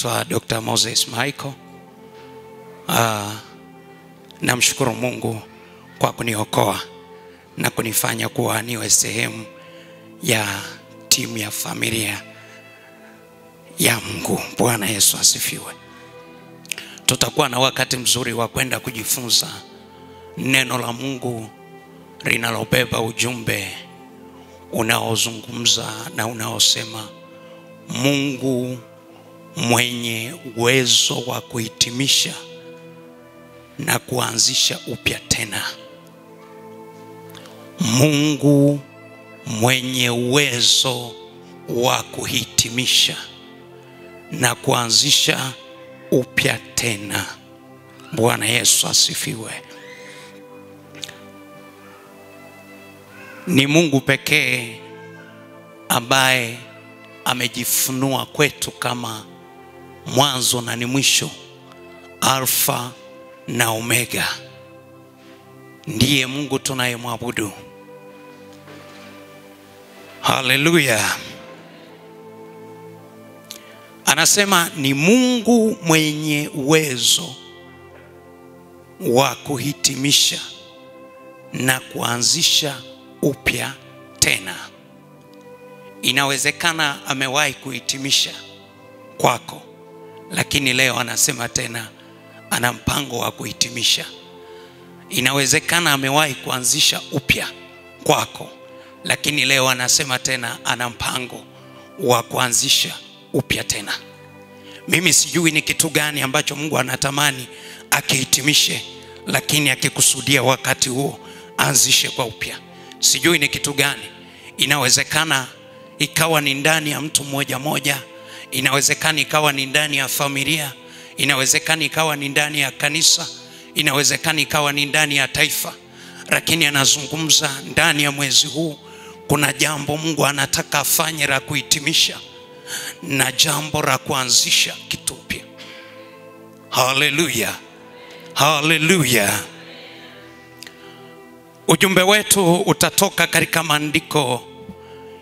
naitwa Dr. Moses Michael. Namshukuru Mungu kwa kuniokoa na kunifanya kuwa niwe sehemu ya timu ya familia ya Mungu. Bwana Yesu asifiwe. Tutakuwa na wakati mzuri wa kwenda kujifunza neno la Mungu linalobeba ujumbe unaozungumza na unaosema Mungu mwenye uwezo wa kuhitimisha na kuanzisha upya tena. Mungu mwenye uwezo wa kuhitimisha na kuanzisha upya tena. Bwana Yesu asifiwe. Ni Mungu pekee ambaye amejifunua kwetu kama mwanzo na ni mwisho, Alfa na Omega. Ndiye Mungu tunayemwabudu. Haleluya. Anasema ni Mungu mwenye uwezo wa kuhitimisha na kuanzisha upya tena. Inawezekana amewahi kuhitimisha kwako, lakini leo anasema tena ana mpango wa kuhitimisha. Inawezekana amewahi kuanzisha upya kwako, lakini leo anasema tena ana mpango wa kuanzisha upya tena. Mimi sijui ni kitu gani ambacho Mungu anatamani akihitimishe, lakini akikusudia wakati huo anzishe kwa upya. Sijui ni kitu gani. Inawezekana ikawa ni ndani ya mtu mmoja mmoja, inawezekana ikawa ni ndani ya familia, inawezekana ikawa ni ndani ya kanisa, inawezekana ikawa ni ndani ya taifa, lakini anazungumza ndani ya mwezi huu kuna jambo Mungu anataka afanye la kuhitimisha na jambo la kuanzisha kitu upya. Haleluya. Haleluya. Ujumbe wetu utatoka katika maandiko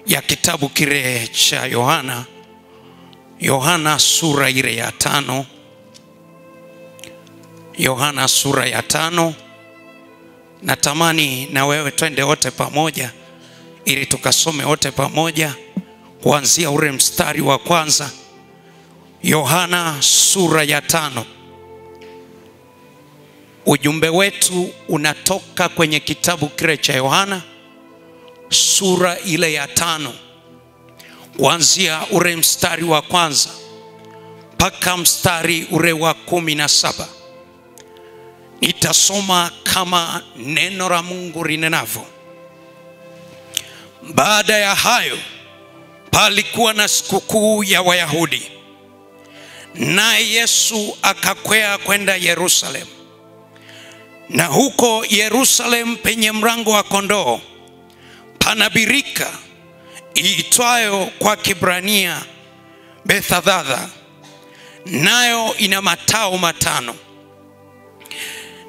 ya kitabu kile cha Yohana sura ile ya 5. Yohana sura ya 5. Natamani na wewe twende wote pamoja ili tukasome wote pamoja kuanzia ule mstari wa kwanza. Yohana sura ya 5. Ujumbe wetu unatoka kwenye kitabu kile cha Yohana sura ile ya 5 kuanzia ule mstari wa kwanza mpaka mstari ule wa 17. Nitasoma kama neno la Mungu linenavyo. Baada ya hayo palikuwa na sikukuu ya Wayahudi, naye Yesu akakwea kwenda Yerusalemu. Na huko Yerusalemu penye mlango wa kondoo pana birika iitwayo kwa Kiebrania Bethesda, nayo ina matao 5.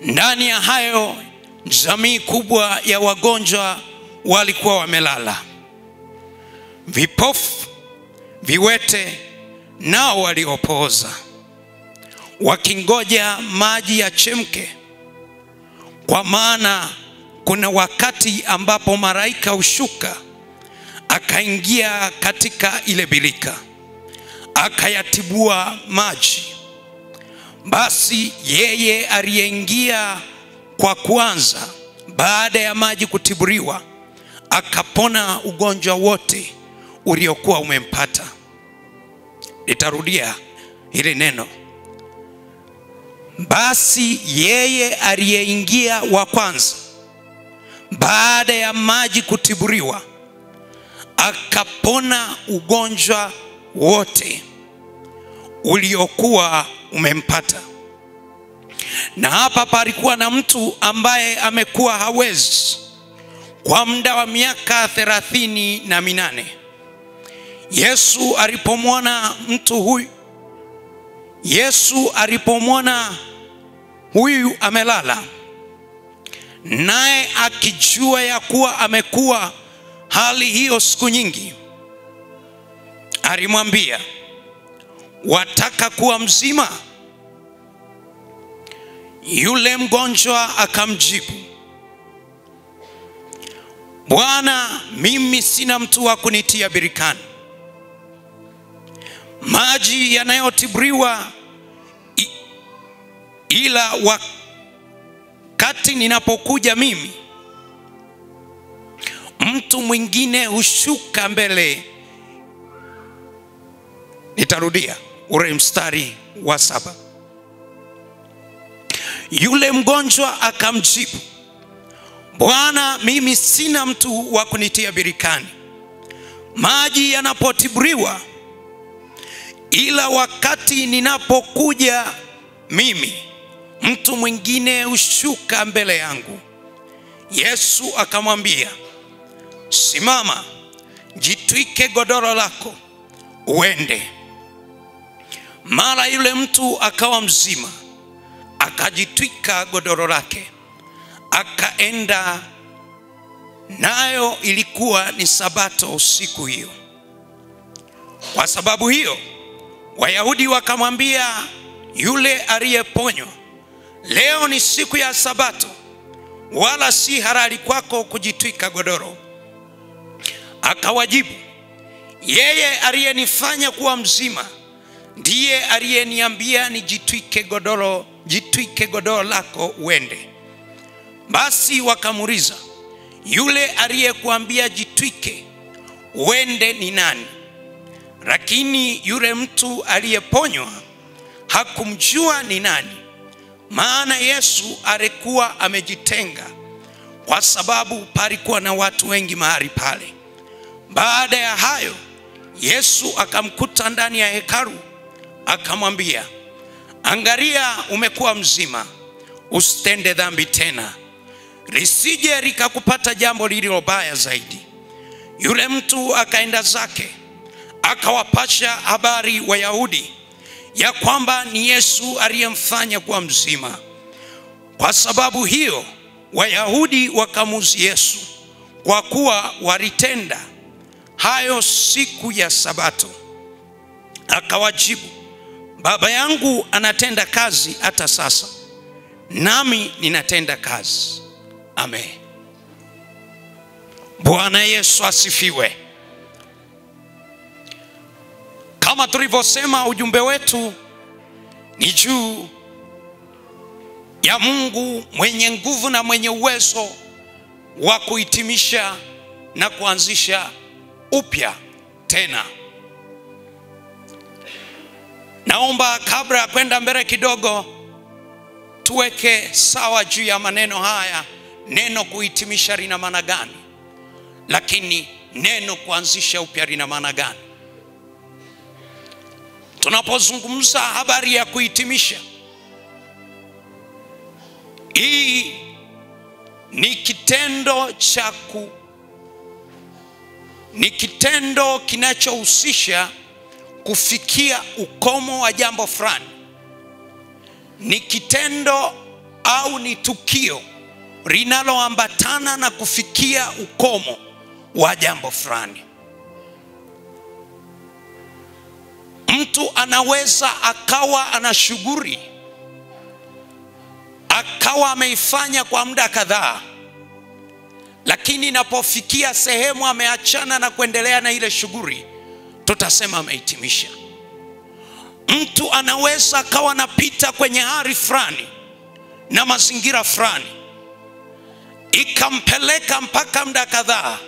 Ndani ya hayo jamii kubwa ya wagonjwa walikuwa wamelala, vipofu, viwete, nao waliopooza, wakingoja maji yachemke. Kwa maana kuna wakati ambapo malaika hushuka akaingia katika ile birika akayatibua maji. Basi yeye aliyeingia kwa kwanza baada ya maji kutiburiwa akapona ugonjwa wote uliokuwa umempata. Nitarudia ile neno. Basi yeye aliyeingia wa kwanza baada ya maji kutiburiwa akapona ugonjwa wote uliokuwa umempata. Na hapa palikuwa na mtu ambaye amekuwa hawezi kwa muda wa miaka 38. Yesu alipomwona mtu huyu, Yesu alipomwona huyu amelala, naye akijua ya kuwa amekuwa hali hiyo siku nyingi, alimwambia, wataka kuwa mzima? Yule mgonjwa akamjibu, Bwana, mimi sina mtu wa kunitia birikani. Maji yanayotibriwa, ila wakati ninapokuja mimi, mtu mwingine hushuka mbele. Nitarudia ule mstari wa 7. Yule mgonjwa akamjibu, Bwana, mimi sina mtu wa kunitia birikani. Maji yanapotibriwa, ila wakati ninapokuja mimi, mtu mwingine hushuka mbele yangu. Yesu akamwambia, simama, jitwike godoro lako uende. Mara yule mtu akawa mzima, akajitwika godoro lake akaenda. Nayo ilikuwa ni Sabato siku hiyo. Kwa sababu hiyo Wayahudi wakamwambia yule aliyeponywa, leo ni siku ya Sabato, wala si halali kwako kujitwika godoro. Akawajibu, yeye aliyenifanya kuwa mzima ndiye aliyeniambia nijitwike godoro lako uende. Basi wakamuuliza, yule aliyekuambia jitwike uende ni nani? Lakini yule mtu aliyeponywa hakumjua ni nani, maana Yesu alikuwa amejitenga, kwa sababu palikuwa na watu wengi mahali pale. Baada ya hayo Yesu akamkuta ndani ya hekalu, akamwambia, angalia, umekuwa mzima, usitende dhambi tena, lisije likakupata jambo lililo baya zaidi. Yule mtu akaenda zake, akawapasha habari Wayahudi ya kwamba ni Yesu aliyemfanya kuwa mzima. Kwa sababu hiyo Wayahudi wakamuuzi Yesu, kwa kuwa walitenda hayo siku ya Sabato. Akawajibu, Baba yangu anatenda kazi hata sasa, nami ninatenda kazi. Amen. Bwana Yesu asifiwe. Kama tulivyosema, ujumbe wetu ni juu ya Mungu mwenye nguvu na mwenye uwezo wa kuhitimisha na kuanzisha upya tena. Naomba kabla ya kwenda mbele kidogo, tuweke sawa juu ya maneno haya. Neno kuhitimisha lina maana gani? Lakini neno kuanzisha upya lina maana gani? Tunapozungumza habari ya kuhitimisha, hii ni kitendo kinachohusisha kufikia ukomo wa jambo fulani. Ni kitendo au ni tukio linaloambatana na kufikia ukomo wa jambo fulani. Mtu anaweza akawa ana shughuli, akawa ameifanya kwa muda kadhaa, lakini inapofikia sehemu ameachana na kuendelea na ile shughuli, tutasema amehitimisha. Mtu anaweza akawa anapita kwenye hali fulani na mazingira fulani, ikampeleka mpaka muda kadhaa,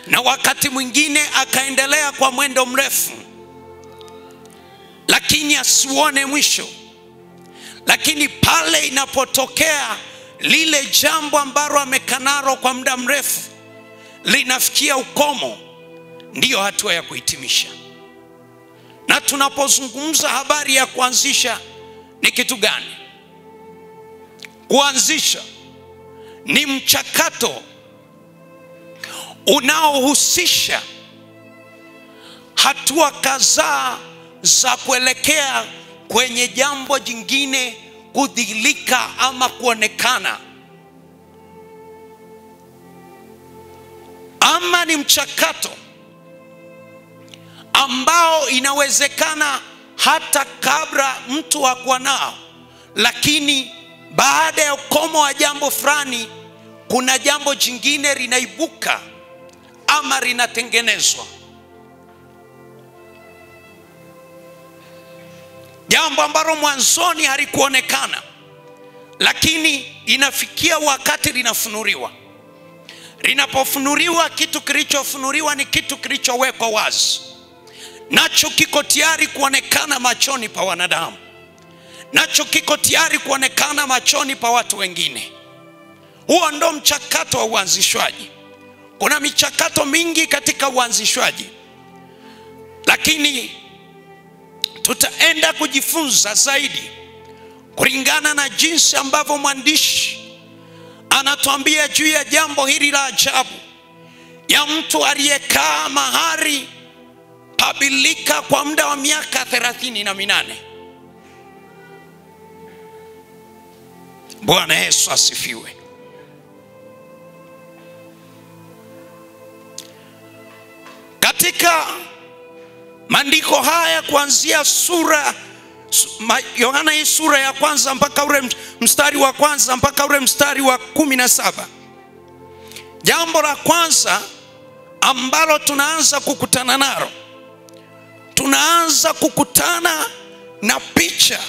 na wakati mwingine akaendelea kwa mwendo mrefu, lakini asione mwisho. Lakini pale inapotokea lile jambo ambalo amekanaro kwa muda mrefu linafikia ukomo, ndiyo hatua ya kuhitimisha. Na tunapozungumza habari ya kuanzisha, ni kitu gani? Kuanzisha ni mchakato unaohusisha hatua kadhaa za kuelekea kwenye jambo jingine kudhihirika ama kuonekana. Ama ni mchakato ambao inawezekana hata kabla mtu hakuwa nao, lakini baada ya ukomo wa jambo fulani kuna jambo jingine linaibuka ama linatengenezwa. Jambo ambalo mwanzoni halikuonekana, lakini inafikia wakati linafunuliwa. Linapofunuliwa, kitu kilichofunuliwa ni kitu kilichowekwa wazi, nacho kiko tayari kuonekana machoni pa wanadamu, nacho kiko tayari kuonekana machoni pa watu wengine. Huo ndo mchakato wa uanzishwaji. Kuna michakato mingi katika uanzishwaji, lakini tutaenda kujifunza zaidi kulingana na jinsi ambavyo mwandishi anatuambia juu ya jambo hili la ajabu ya mtu aliyekaa mahali pabilika kwa muda wa miaka 38. Bwana Yesu asifiwe. Katika maandiko haya kuanzia Yohana hii sura ya kwanza mpaka ule mstari wa kwanza mpaka ule mstari wa 17, jambo la kwanza ambalo tunaanza kukutana nalo, tunaanza kukutana na picha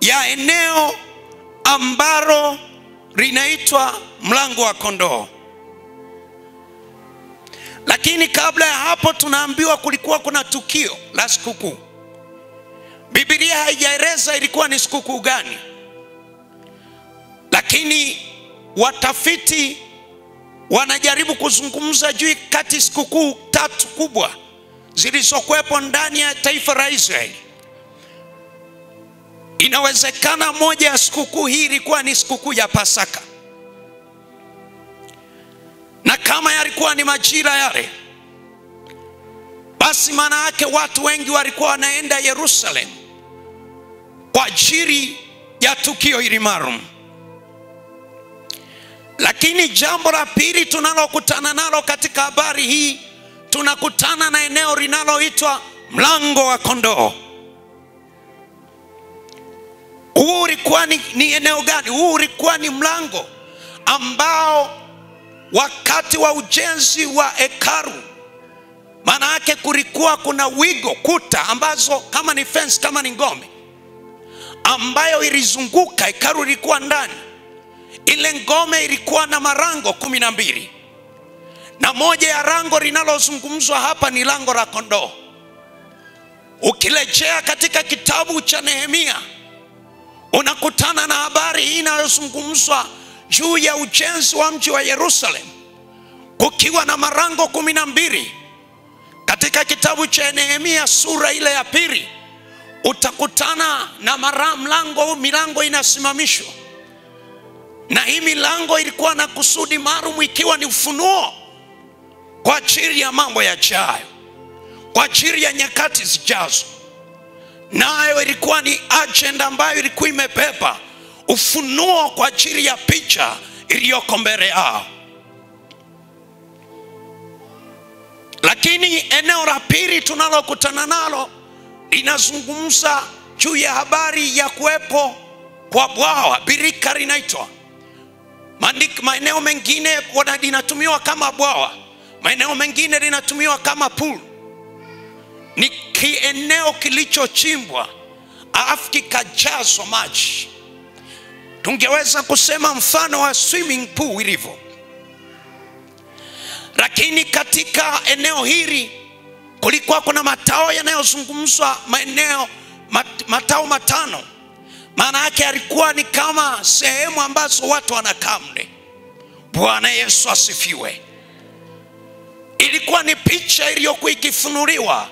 ya eneo ambalo linaitwa mlango wa kondoo. Lakini kabla ya hapo tunaambiwa kulikuwa kuna tukio la sikukuu. Biblia haijaeleza ilikuwa ni sikukuu gani, lakini watafiti wanajaribu kuzungumza juu kati sikukuu 3 kubwa zilizokuwepo ndani ya taifa la Israeli. Inawezekana moja ya sikukuu hii ilikuwa ni sikukuu ya Pasaka, na kama yalikuwa ni majira yale, basi maana yake watu wengi walikuwa wanaenda Yerusalemu kwa ajili ya tukio hili maalum. Lakini jambo la pili tunalokutana nalo katika habari hii, tunakutana na eneo linaloitwa mlango wa kondoo. Huu ulikuwa ni eneo gani? Huu ulikuwa ni mlango ambao wakati wa ujenzi wa hekalu, maana yake kulikuwa kuna wigo, kuta ambazo kama ni fence, kama ni ngome ambayo ilizunguka hekalu, ilikuwa ndani. Ile ngome ilikuwa na marango 12, na moja ya rango linalozungumzwa hapa ni lango la kondoo. Ukirejea katika kitabu cha Nehemia, unakutana na habari hii inayozungumzwa juu ya ujenzi wa mji wa Yerusalemu kukiwa na marango 12. Katika kitabu cha Nehemia sura ile ya 2 utakutana na milango inasimamishwa, na hii milango ilikuwa na kusudi maalum, ikiwa ni ufunuo kwa ajili ya mambo yajayo, kwa ajili ya nyakati zijazo. Nayo ilikuwa ni agenda ambayo ilikuwa imebeba ufunuo kwa ajili ya picha iliyoko mbele yao. Lakini eneo la pili tunalokutana nalo linazungumza juu ya habari ya kuwepo kwa bwawa, birika linaitwa. Maeneo mengine linatumiwa kama bwawa, maeneo mengine linatumiwa kama pool. Ni eneo kilichochimbwa alafu kikajazwa maji. Tungeweza kusema mfano wa swimming pool ilivyo. Lakini katika eneo hili kulikuwa kuna matao yanayozungumzwa, matao 5. Maana yake alikuwa ni kama sehemu ambazo watu wanakaa mle. Bwana Yesu asifiwe. Ilikuwa ni picha iliyokuwa ikifunuliwa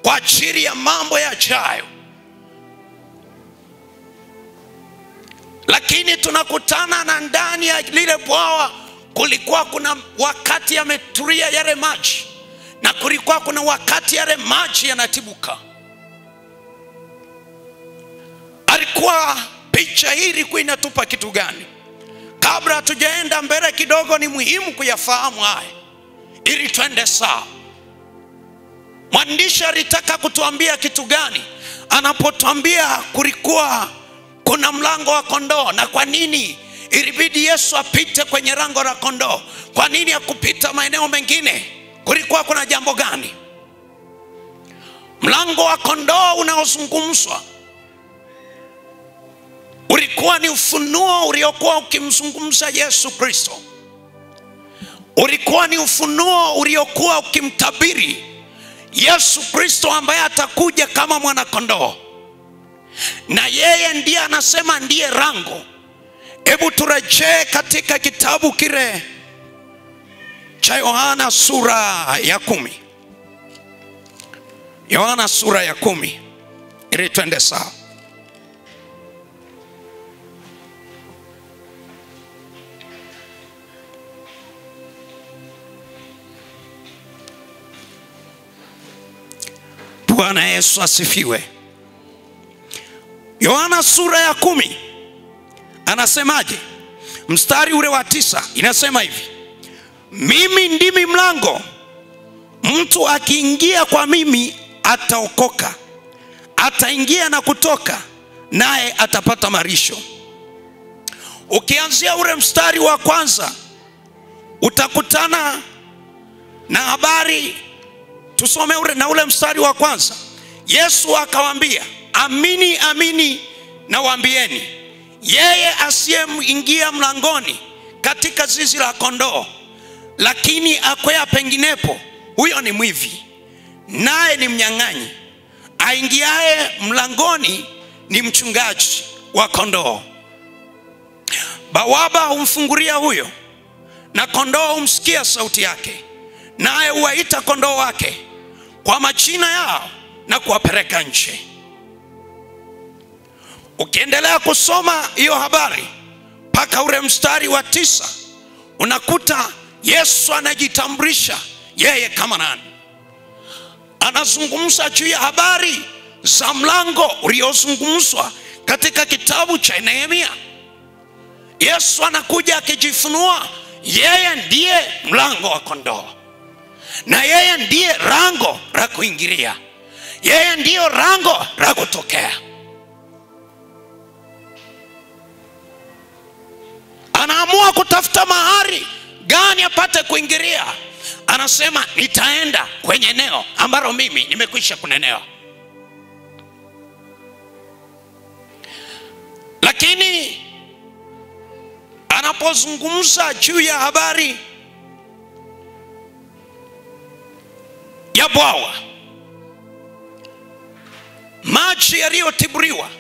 kwa ajili ya mambo yajayo. Lakini tunakutana na ndani ya lile bwawa kulikuwa kuna wakati yametulia yale maji, na kulikuwa kuna wakati yale maji yanatibuka. Alikuwa picha hii ilikuwa inatupa kitu gani? Kabla tujaenda mbele kidogo, ni muhimu kuyafahamu haya ili twende sawa. Mwandishi alitaka kutuambia kitu gani anapotuambia kulikuwa kuna mlango wa kondoo? Na kwa nini ilibidi Yesu apite kwenye lango la kondoo? Kwa nini hakupita maeneo mengine? Kulikuwa kuna jambo gani? Mlango wa kondoo unaozungumzwa ulikuwa ni ufunuo uliokuwa ukimzungumza Yesu Kristo. Ulikuwa ni ufunuo uliokuwa ukimtabiri Yesu Kristo ambaye atakuja kama mwana kondoo. Na yeye ndiye anasema ndiye lango. Hebu turejee katika kitabu kile cha Yohana sura ya 10. Yohana sura ya 10 ili twende sawa. Bwana Yesu asifiwe. Yohana sura ya 10 anasemaje? Mstari ule wa 9 inasema hivi: mimi ndimi mlango, mtu akiingia kwa mimi ataokoka, ataingia na kutoka, naye atapata malisho. Ukianzia ule mstari wa kwanza utakutana na habari. Tusome ule mstari wa kwanza. Yesu akawaambia, amini amini nawaambieni, yeye asiyeingia mlangoni katika zizi la kondoo, lakini akwea penginepo, huyo ni mwivi, naye ni mnyang'anyi. Aingiaye mlangoni ni mchungaji wa kondoo. Bawaba humfungulia huyo, na kondoo humsikia sauti yake, naye huwaita kondoo wake kwa majina yao na kuwapeleka nje. Ukiendelea kusoma hiyo habari mpaka ule mstari wa 9 unakuta Yesu anajitambulisha yeye kama nani. Anazungumza juu ya habari za mlango uliozungumzwa katika kitabu cha Nehemia. Yesu anakuja akijifunua yeye ndiye mlango wa kondoo, na yeye ndiye lango la kuingilia, yeye ndiyo lango la kutokea. Anaamua kutafuta mahali gani apate kuingilia. Anasema nitaenda kwenye eneo ambalo mimi nimekwisha kunenewa. Lakini anapozungumza juu ya habari ya bwawa, maji yaliyotiburiwa,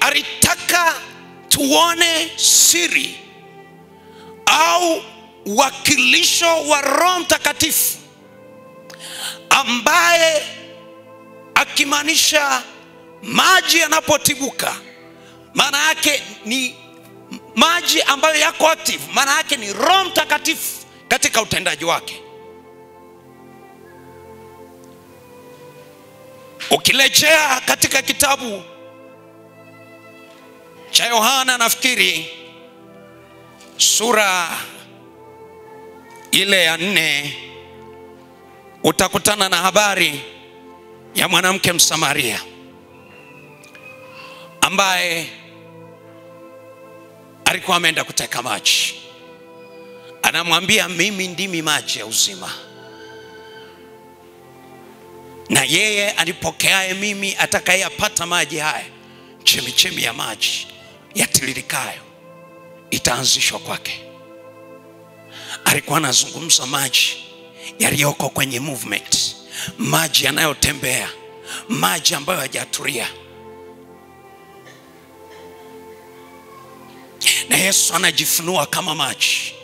alitaka tuone siri au wakilisho wa Roho Mtakatifu, ambaye akimaanisha maji yanapotibuka maana yake ni maji ambayo yako active, maana yake ni Roho Mtakatifu katika utendaji wake. Ukirejea katika kitabu cha Yohana, nafikiri sura ile ya 4, utakutana na habari ya mwanamke Msamaria ambaye alikuwa ameenda kuteka maji. Anamwambia, mimi ndimi maji ya uzima, na yeye alipokeaye mimi atakayepata maji haya, chemichemi ya maji yatiririkayo itaanzishwa kwake. Alikuwa anazungumza maji yaliyoko kwenye movement, maji yanayotembea, maji ambayo hayajatulia. Na Yesu anajifunua kama maji.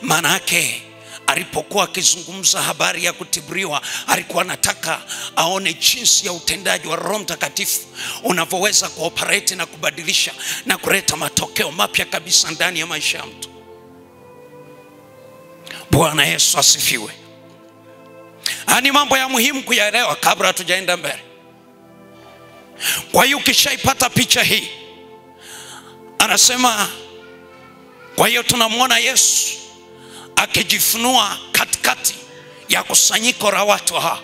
Maana yake alipokuwa akizungumza habari ya kutiburiwa, alikuwa anataka aone jinsi ya utendaji wa Roho Mtakatifu unavyoweza kuoperate na kubadilisha na kuleta matokeo mapya kabisa ndani ya maisha ya mtu. Bwana Yesu asifiwe. Ni mambo ya muhimu kuyaelewa kabla hatujaenda mbele. Kwa hiyo ukishaipata picha hii, anasema, kwa hiyo tunamwona Yesu akijifunua katikati ya kusanyiko la watu hawa.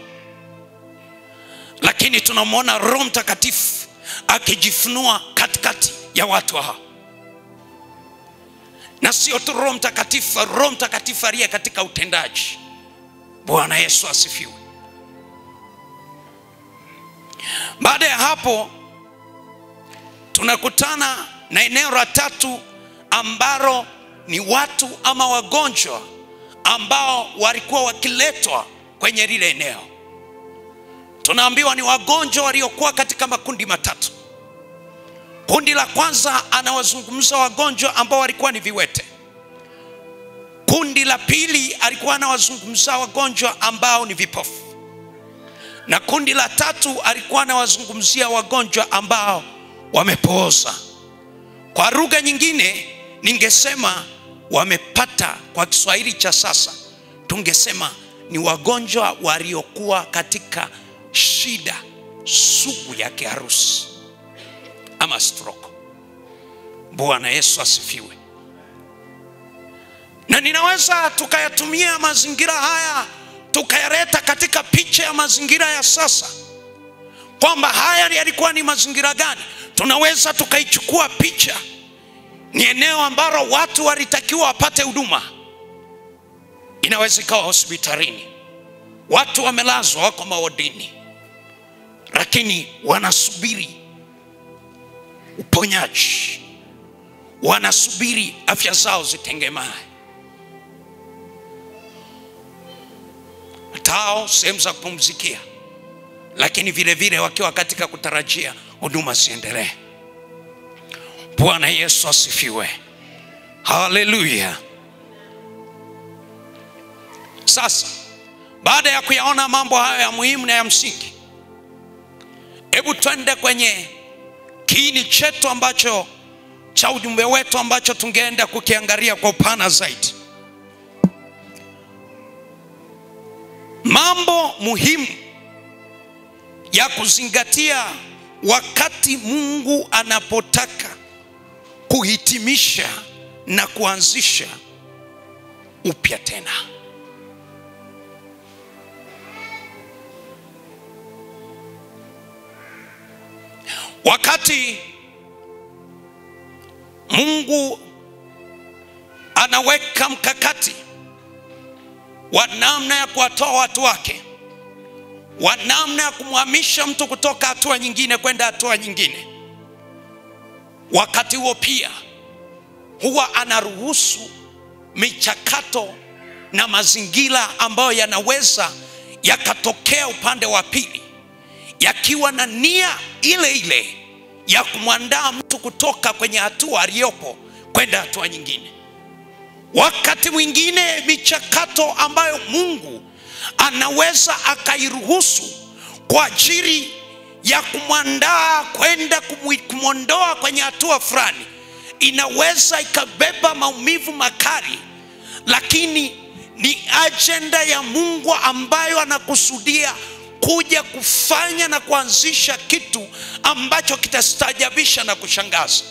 Lakini tunamwona Roho Mtakatifu akijifunua katikati ya watu hawa. Na sio tu Roho Mtakatifu aliye katika utendaji. Bwana Yesu asifiwe. Baada ya hapo tunakutana na eneo la tatu ambalo ni watu ama wagonjwa ambao walikuwa wakiletwa kwenye lile eneo. Tunaambiwa ni wagonjwa waliokuwa katika makundi matatu. Kundi la kwanza anawazungumza wagonjwa ambao walikuwa ni viwete. Kundi la pili alikuwa anawazungumza wagonjwa ambao ni vipofu. Na kundi la tatu alikuwa anawazungumzia wagonjwa ambao wamepooza. Kwa lugha nyingine ningesema wamepata, kwa Kiswahili cha sasa tungesema ni wagonjwa waliokuwa katika shida sugu ya kiharusi ama stroke. Bwana Yesu asifiwe. Na ninaweza tukayatumia mazingira haya tukayaleta katika picha ya mazingira ya sasa, kwamba haya yalikuwa ni mazingira gani. Tunaweza tukaichukua picha, ni eneo ambalo watu walitakiwa wapate huduma. Inaweza ikawa hospitalini, watu wamelazwa, wako mawadini, lakini wanasubiri uponyaji, wanasubiri afya zao zitengemae. Tao sehemu za kupumzikia, lakini vile vile wakiwa katika kutarajia huduma ziendelee. Bwana Yesu asifiwe. Haleluya. Sasa baada ya kuyaona mambo hayo ya muhimu na ya msingi, hebu twende kwenye kiini chetu ambacho cha ujumbe wetu ambacho tungeenda kukiangalia kwa upana zaidi. Mambo muhimu ya kuzingatia wakati Mungu anapotaka kuhitimisha na kuanzisha upya tena. Wakati Mungu anaweka mkakati wa namna ya kuwatoa watu wake, wa namna ya kumhamisha mtu kutoka hatua nyingine kwenda hatua nyingine, wakati huo pia huwa anaruhusu michakato na mazingira ambayo yanaweza yakatokea upande wa pili, yakiwa na nia ile ile ya kumwandaa mtu kutoka kwenye hatua aliyopo kwenda hatua nyingine. Wakati mwingine michakato ambayo Mungu anaweza akairuhusu kwa ajili ya kumwandaa kwenda kumwondoa kwenye hatua fulani, inaweza ikabeba maumivu makali, lakini ni agenda ya Mungu ambayo anakusudia kuja kufanya na kuanzisha kitu ambacho kitastajabisha na kushangaza.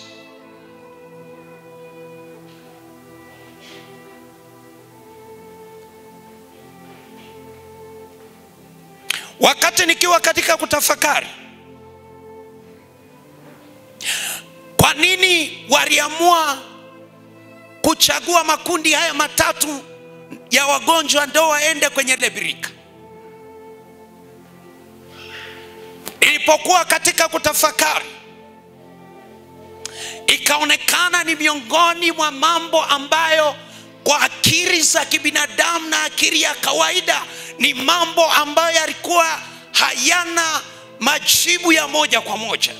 Wakati nikiwa katika kutafakari kwa nini waliamua kuchagua makundi haya matatu ya wagonjwa ndio waende kwenye ile birika, nilipokuwa katika kutafakari ikaonekana ni miongoni mwa mambo ambayo kwa akili za kibinadamu na akili ya kawaida ni mambo ambayo yalikuwa hayana majibu ya moja kwa moja.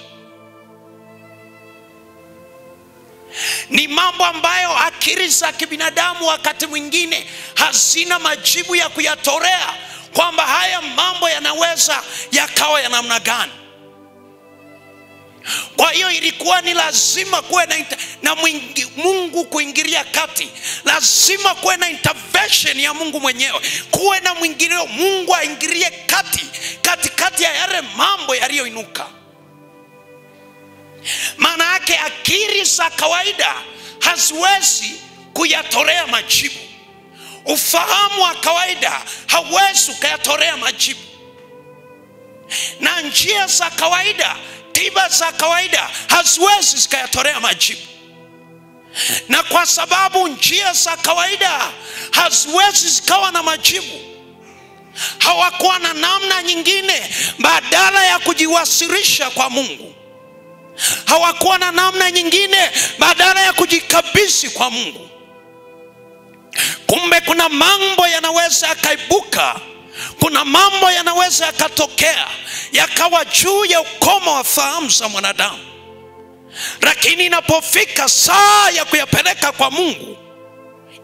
Ni mambo ambayo akili za kibinadamu wakati mwingine hazina majibu ya kuyatolea, kwamba haya mambo yanaweza yakawa ya namna gani. Kwa hiyo ilikuwa ni lazima kuwe na Mungu kuingilia kati. Lazima kuwe na intervention ya Mungu mwenyewe, kuwe na mwingilio. Mungu aingilie katikati ya yale mambo yaliyoinuka. Maana yake akili za kawaida haziwezi kuyatolea majibu. Ufahamu wa kawaida hauwezi ukayatolea majibu, na njia za kawaida, tiba za kawaida haziwezi zikayatolea majibu. Na kwa sababu njia za kawaida haziwezi zikawa na majibu, hawakuwa na namna nyingine badala ya kujiwasilisha kwa Mungu. Hawakuwa na namna nyingine badala ya kujikabidhi kwa Mungu. Kumbe kuna mambo yanaweza yakaibuka, kuna mambo yanaweza yakatokea yakawa juu ya ukomo wa fahamu za mwanadamu, lakini inapofika saa ya kuyapeleka kwa Mungu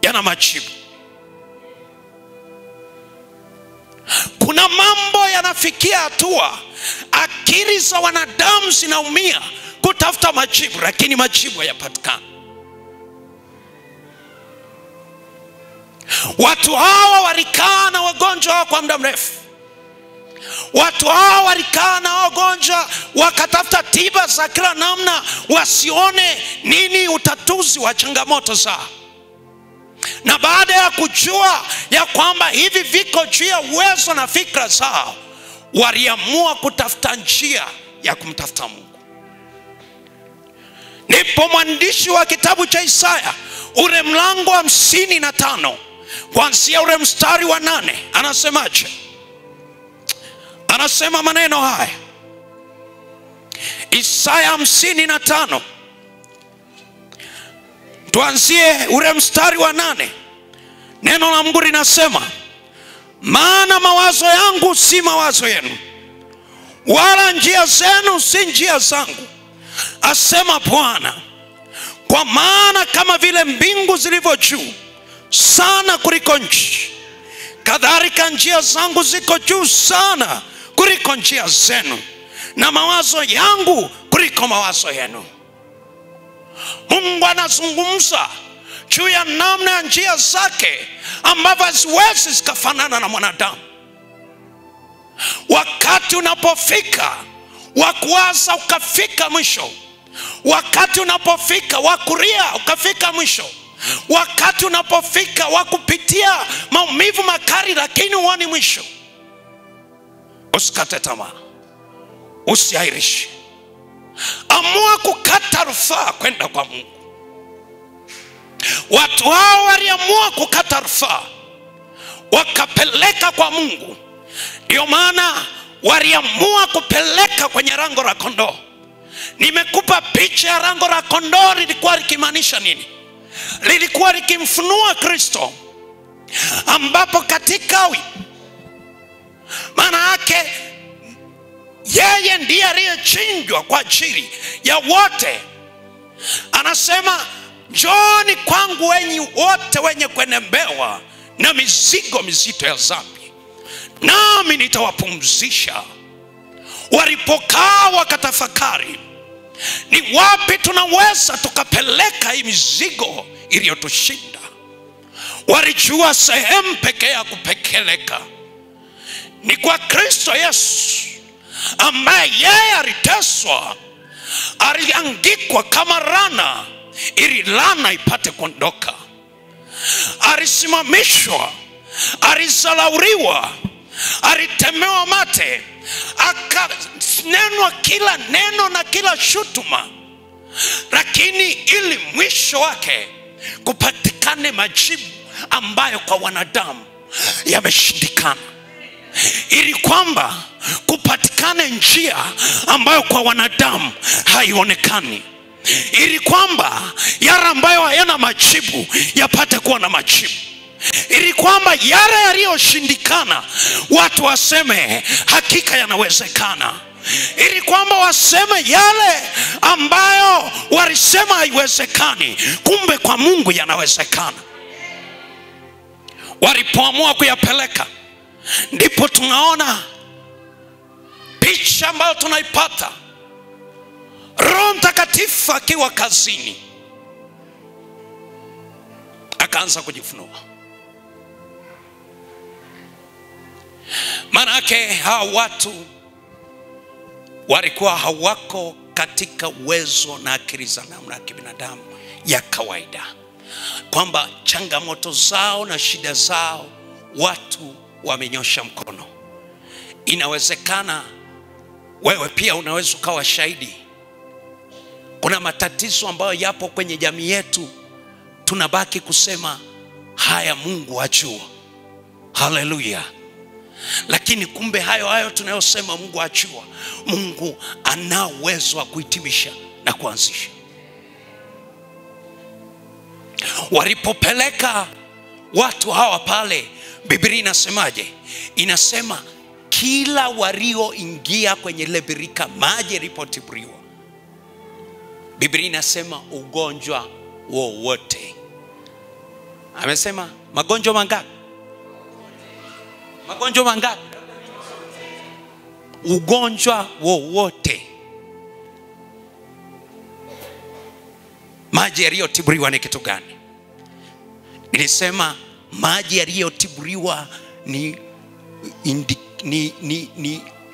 yana majibu. Kuna mambo yanafikia hatua akili za wanadamu zinaumia kutafuta majibu, lakini majibu hayapatikani. Watu hawa walikaa na wagonjwa kwa muda mrefu. Watu hawa walikaa na wagonjwa wakatafuta tiba za kila namna, wasione nini utatuzi wa changamoto zao. Na baada ya kujua ya kwamba hivi viko juu ya uwezo na fikra zao, waliamua kutafuta njia ya kumtafuta Mungu. Ndipo mwandishi wa kitabu cha Isaya ule mlango wa 55 kuanzia ule mstari wa 8 anasemaje? Anasema maneno haya. Isaya 55 tuanzie ule mstari wa 8. Neno la Mungu linasema, maana mawazo yangu si mawazo yenu, wala njia zenu si njia zangu, asema Bwana. Kwa maana kama vile mbingu zilivyo juu sana kuliko nchi, kadhalika njia zangu ziko juu sana kuliko njia zenu, na mawazo yangu kuliko mawazo yenu. Mungu anazungumza juu ya namna ya njia zake ambavyo haziwezi zikafanana na mwanadamu. Wakati unapofika wa kuwaza ukafika mwisho, wakati unapofika wa kulia ukafika mwisho, wakati unapofika wa kupitia maumivu makali lakini uone mwisho, usikate tamaa, usiahirishe. Amua kukata rufaa kwenda kwa Mungu. Watu hao waliamua kukata rufaa, wakapeleka kwa Mungu. Ndio maana waliamua kupeleka kwenye lango la kondoo. Nimekupa picha ya lango la kondoo. Lilikuwa likimaanisha nini? Lilikuwa likimfunua Kristo, ambapo katika maana yake yeye ndiye aliyechinjwa kwa ajili ya wote. Anasema, njooni kwangu wenyi wote wenye kulemewa na mizigo mizito ya dhambi, nami nitawapumzisha. Walipokaa wakatafakari, ni wapi tunaweza tukapeleka hii mizigo iliyotushinda, walijua sehemu pekee ya kupeleka ni kwa Kristo Yesu, ambaye yeye aliteswa, aliangikwa kama rana ili lana ipate kuondoka, alisimamishwa, alizalauriwa, alitemewa mate, akanenwa kila neno na kila shutuma, lakini ili mwisho wake kupatikane majibu ambayo kwa wanadamu yameshindikana, ili kwamba kupatikane njia ambayo kwa wanadamu haionekani, ili kwamba yale ambayo hayana majibu yapate kuwa na majibu, ili kwamba yale yaliyoshindikana watu waseme hakika yanawezekana, ili kwamba waseme yale ambayo walisema haiwezekani, kumbe kwa Mungu yanawezekana. Walipoamua kuyapeleka, ndipo tunaona picha ambayo tunaipata, Roho Mtakatifu akiwa kazini akaanza kujifunua. Manake hawa watu walikuwa hawako katika uwezo na akili za namna ya kibinadamu ya kawaida. kwamba changamoto zao na shida zao watu wamenyosha mkono. Inawezekana wewe pia unaweza ukawa shahidi. Kuna matatizo ambayo yapo kwenye jamii yetu, tunabaki kusema haya Mungu ajua. Haleluya. Lakini kumbe hayo tunayosema Mungu ajua, Mungu ana uwezo wa kuhitimisha na kuanzisha. Walipopeleka watu hawa pale, Biblia inasemaje? Inasema kila walioingia kwenye ile birika maji yalipotibiriwa, Biblia inasema ugonjwa wowote. Amesema magonjwa mangapi? Magonjwa mangapi? Ugonjwa wowote. Maji yaliyotibiriwa ni kitu gani? Nilisema maji yaliyotibiriwa ni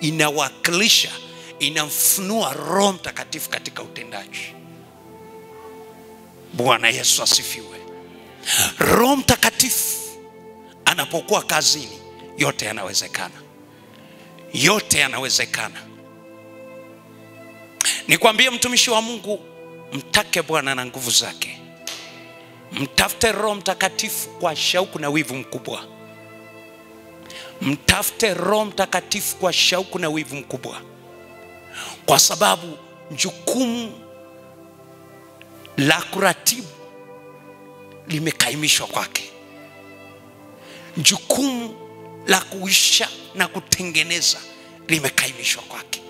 inawakilisha, inamfunua Roho Mtakatifu katika utendaji. Bwana Yesu asifiwe. Roho Mtakatifu anapokuwa kazini, yote yanawezekana. Yote yanawezekana. Nikwambie mtumishi wa Mungu, mtake Bwana na nguvu zake. Mtafute Roho Mtakatifu kwa shauku na wivu mkubwa. Mtafute Roho Mtakatifu kwa shauku na wivu mkubwa. Kwa sababu jukumu la kuratibu limekaimishwa kwake. Jukumu la kuisha na kutengeneza limekaimishwa kwake.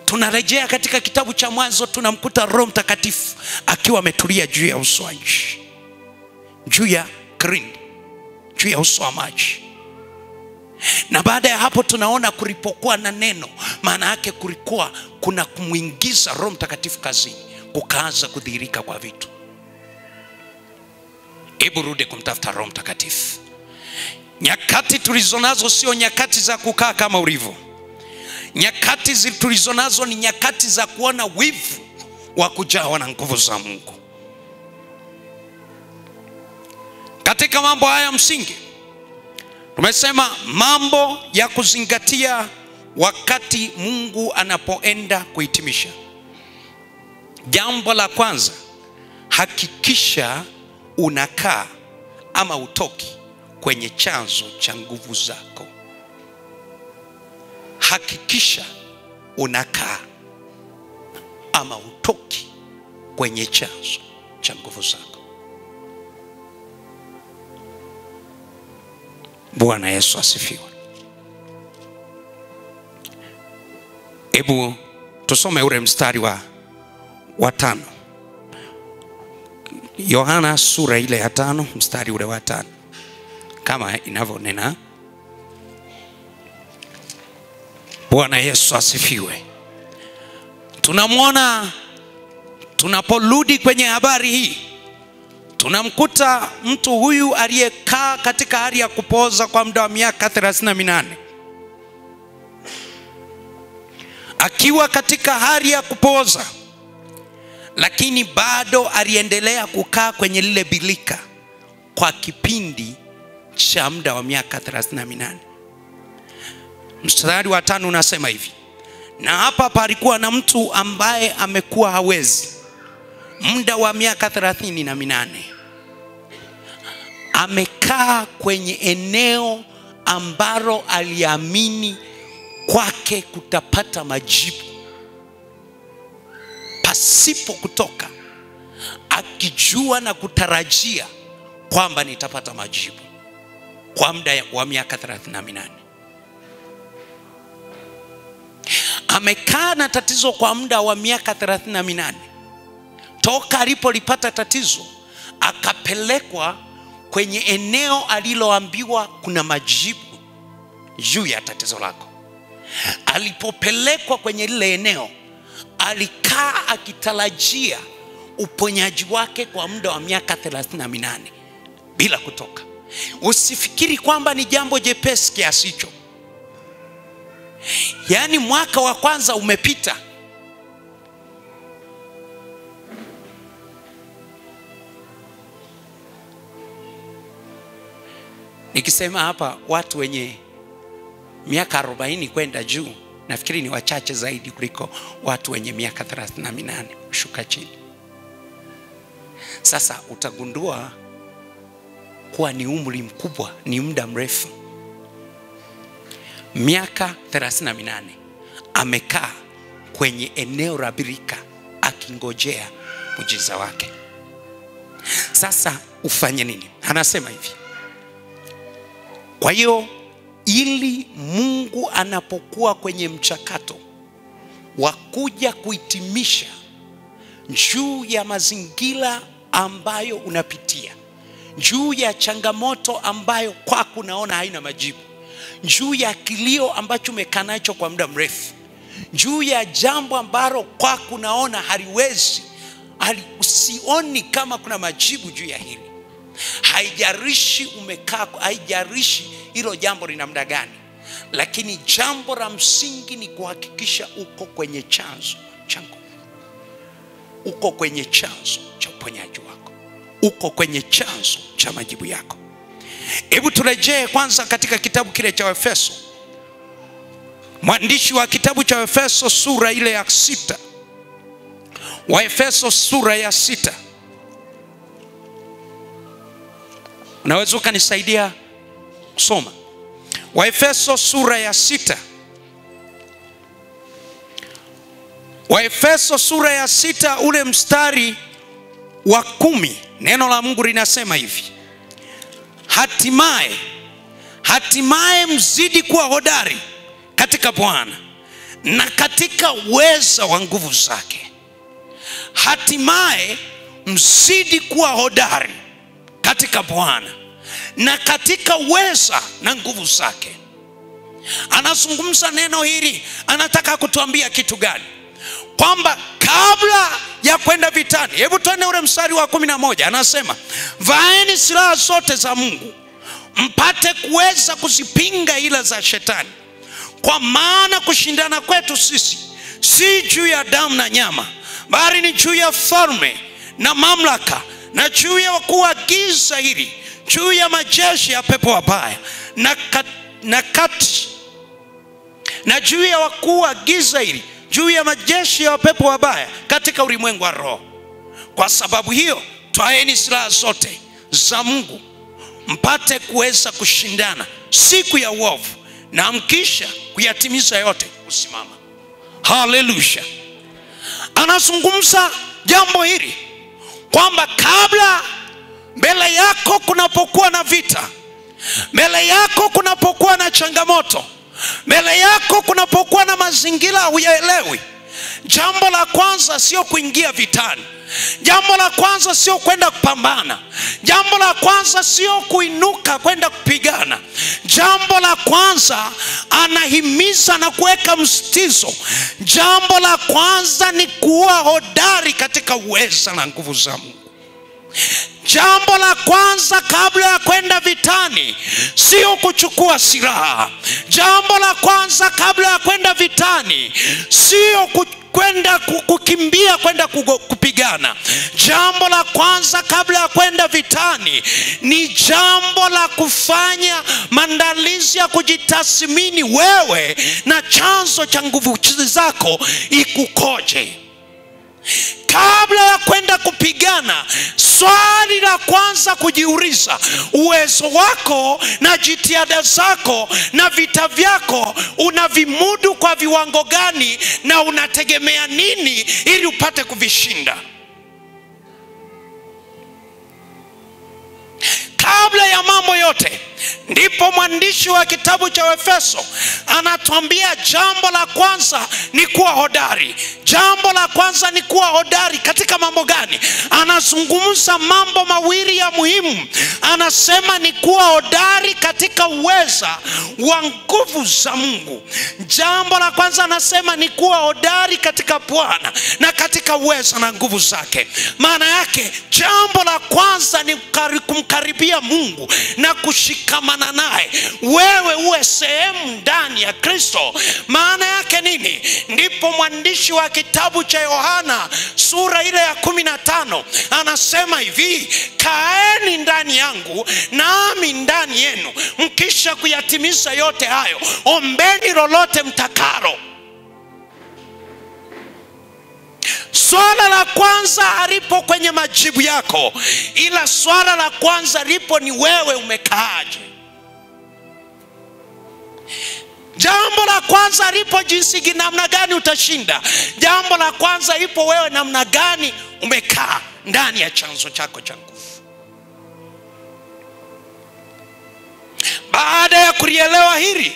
Tunarejea katika kitabu cha Mwanzo, tunamkuta Roho Mtakatifu akiwa ametulia juu ya uso wa nchi, juu ya green, juu ya uso wa maji. Na baada ya hapo tunaona kulipokuwa na neno, maana yake kulikuwa kuna kumuingiza Roho Mtakatifu kazini, kukaanza kudhihirika kwa vitu. Hebu rudi kumtafuta Roho Mtakatifu. Nyakati tulizonazo sio nyakati za kukaa kama ulivyo. Nyakati tulizonazo ni nyakati za kuona wivu wa kujawa na nguvu za Mungu. Katika mambo haya msingi, tumesema mambo ya kuzingatia wakati Mungu anapoenda kuhitimisha. Jambo la kwanza, hakikisha unakaa ama utoki kwenye chanzo cha nguvu zako. Hakikisha unakaa ama utoki kwenye chanzo cha nguvu zako. Bwana Yesu asifiwe. Hebu tusome ule mstari wa 5. Yohana sura ile ya 5 mstari ule wa 5, kama inavyonena. Bwana Yesu asifiwe. Tunamwona, tunaporudi kwenye habari hii, tunamkuta mtu huyu aliyekaa katika hali ya kupooza kwa muda wa miaka 38. Akiwa katika hali ya kupooza, lakini bado aliendelea kukaa kwenye lile bilika kwa kipindi cha muda wa miaka 38. Mstari wa 5 unasema hivi: na hapa palikuwa na mtu ambaye amekuwa hawezi muda wa miaka 38. Amekaa kwenye eneo ambalo aliamini kwake kutapata majibu pasipo kutoka, akijua na kutarajia kwamba nitapata majibu kwa muda wa miaka 38. Amekaa na tatizo kwa muda wa miaka 38. Toka alipolipata tatizo, akapelekwa kwenye eneo aliloambiwa kuna majibu juu ya tatizo lako. Alipopelekwa kwenye lile eneo, alikaa akitarajia uponyaji wake kwa muda wa miaka 38 bila kutoka. Usifikiri kwamba ni jambo jepesi kiasi hicho. Yaani mwaka wa kwanza umepita, Nikisema hapa watu wenye miaka 40 kwenda juu, nafikiri ni wachache zaidi kuliko watu wenye miaka 38 kushuka chini. Sasa utagundua kuwa ni umri mkubwa, ni muda mrefu. Miaka 38 amekaa kwenye eneo la birika akingojea muujiza wake. Sasa ufanye nini? Anasema hivi: kwa hiyo ili Mungu anapokuwa kwenye mchakato wa kuja kuhitimisha juu ya mazingira ambayo unapitia, juu ya changamoto ambayo kwako unaona haina majibu, juu ya kilio ambacho umekaa nacho kwa muda mrefu, juu ya jambo ambalo kwako unaona haliwezi, usioni kama kuna majibu juu ya hili. Haijalishi umekaa, haijalishi hilo jambo lina muda gani, lakini jambo la msingi ni kuhakikisha uko kwenye chanzo cha nguvu, uko kwenye chanzo cha uponyaji wako, uko kwenye chanzo cha majibu yako. Hebu turejee kwanza katika kitabu kile cha Efeso. Mwandishi wa kitabu cha Efeso sura ile ya 6, wa Efeso sura ya 6. Unaweza ukanisaidia kusoma wa Efeso sura ya 6? Wa Efeso sura ya 6 ule mstari wa 10, neno la Mungu linasema hivi: hatimaye mzidi kuwa hodari katika Bwana na katika uweza wa nguvu zake. Hatimaye mzidi kuwa hodari katika Bwana na katika uweza na nguvu zake. Anazungumza neno hili, anataka kutuambia kitu gani? Kwamba kabla ya kwenda vitani, hebu tuone ule mstari wa 11, anasema vaeni silaha zote za Mungu mpate kuweza kuzipinga ila za shetani, kwa maana kushindana kwetu sisi si juu ya damu na nyama, bali ni juu ya falme na mamlaka na juu ya wakuu wa giza hili, juu ya majeshi ya pepo wabaya na juu ya wakuu wa giza hili, juu ya majeshi ya pepo wabaya katika ulimwengu wa roho. Kwa sababu hiyo twaeni silaha zote za Mungu mpate kuweza kushindana siku ya uovu, na mkisha kuyatimiza yote kusimama. Haleluya. Anazungumza jambo hili kwamba kabla, mbele yako kunapokuwa na vita, mbele yako kunapokuwa na changamoto, mbele yako kunapokuwa na mazingira huyaelewi, jambo la kwanza sio kuingia vitani. Jambo la kwanza sio kwenda kupambana. Jambo la kwanza sio kuinuka kwenda kupigana. Jambo la kwanza anahimiza na kuweka msitizo, jambo la kwanza ni kuwa hodari katika uweza na nguvu za Mungu. Jambo la kwanza kabla ya kwenda vitani sio kuchukua silaha. Jambo la kwanza kabla ya kwenda vitani sio kwenda kukimbia kwenda kupigana. Jambo la kwanza kabla ya kwenda vitani ni jambo la kufanya maandalizi ya kujitathmini wewe na chanzo cha nguvu zako ikukoje. Kabla ya kwenda kupigana, swali la kwanza kujiuliza, uwezo wako na jitihada zako na vita vyako unavimudu kwa viwango gani, na unategemea nini ili upate kuvishinda? Kabla ya mambo yote, ndipo mwandishi wa kitabu cha Efeso anatuambia jambo la kwanza ni kuwa hodari. Jambo la kwanza ni kuwa hodari katika mambo gani? Anazungumza mambo mawili ya muhimu. Anasema ni kuwa hodari katika uweza wa nguvu za Mungu. Jambo la kwanza anasema ni kuwa hodari katika Bwana na katika uweza na nguvu zake. Maana yake jambo la kwanza ni kumkaribia Mungu na kushika kushikamana naye, wewe uwe sehemu ndani ya Kristo. Maana yake nini? Ndipo mwandishi wa kitabu cha Yohana sura ile ya 15 anasema hivi, kaeni ndani yangu nami ndani yenu, mkisha kuyatimiza yote hayo, ombeni lolote mtakalo. Swala la kwanza halipo kwenye majibu yako, ila swala la kwanza lipo ni wewe umekaaje. Jambo la kwanza lipo jinsi namna gani utashinda. Jambo la kwanza lipo wewe namna gani umekaa ndani ya chanzo chako cha nguvu. Baada ya kulielewa hili,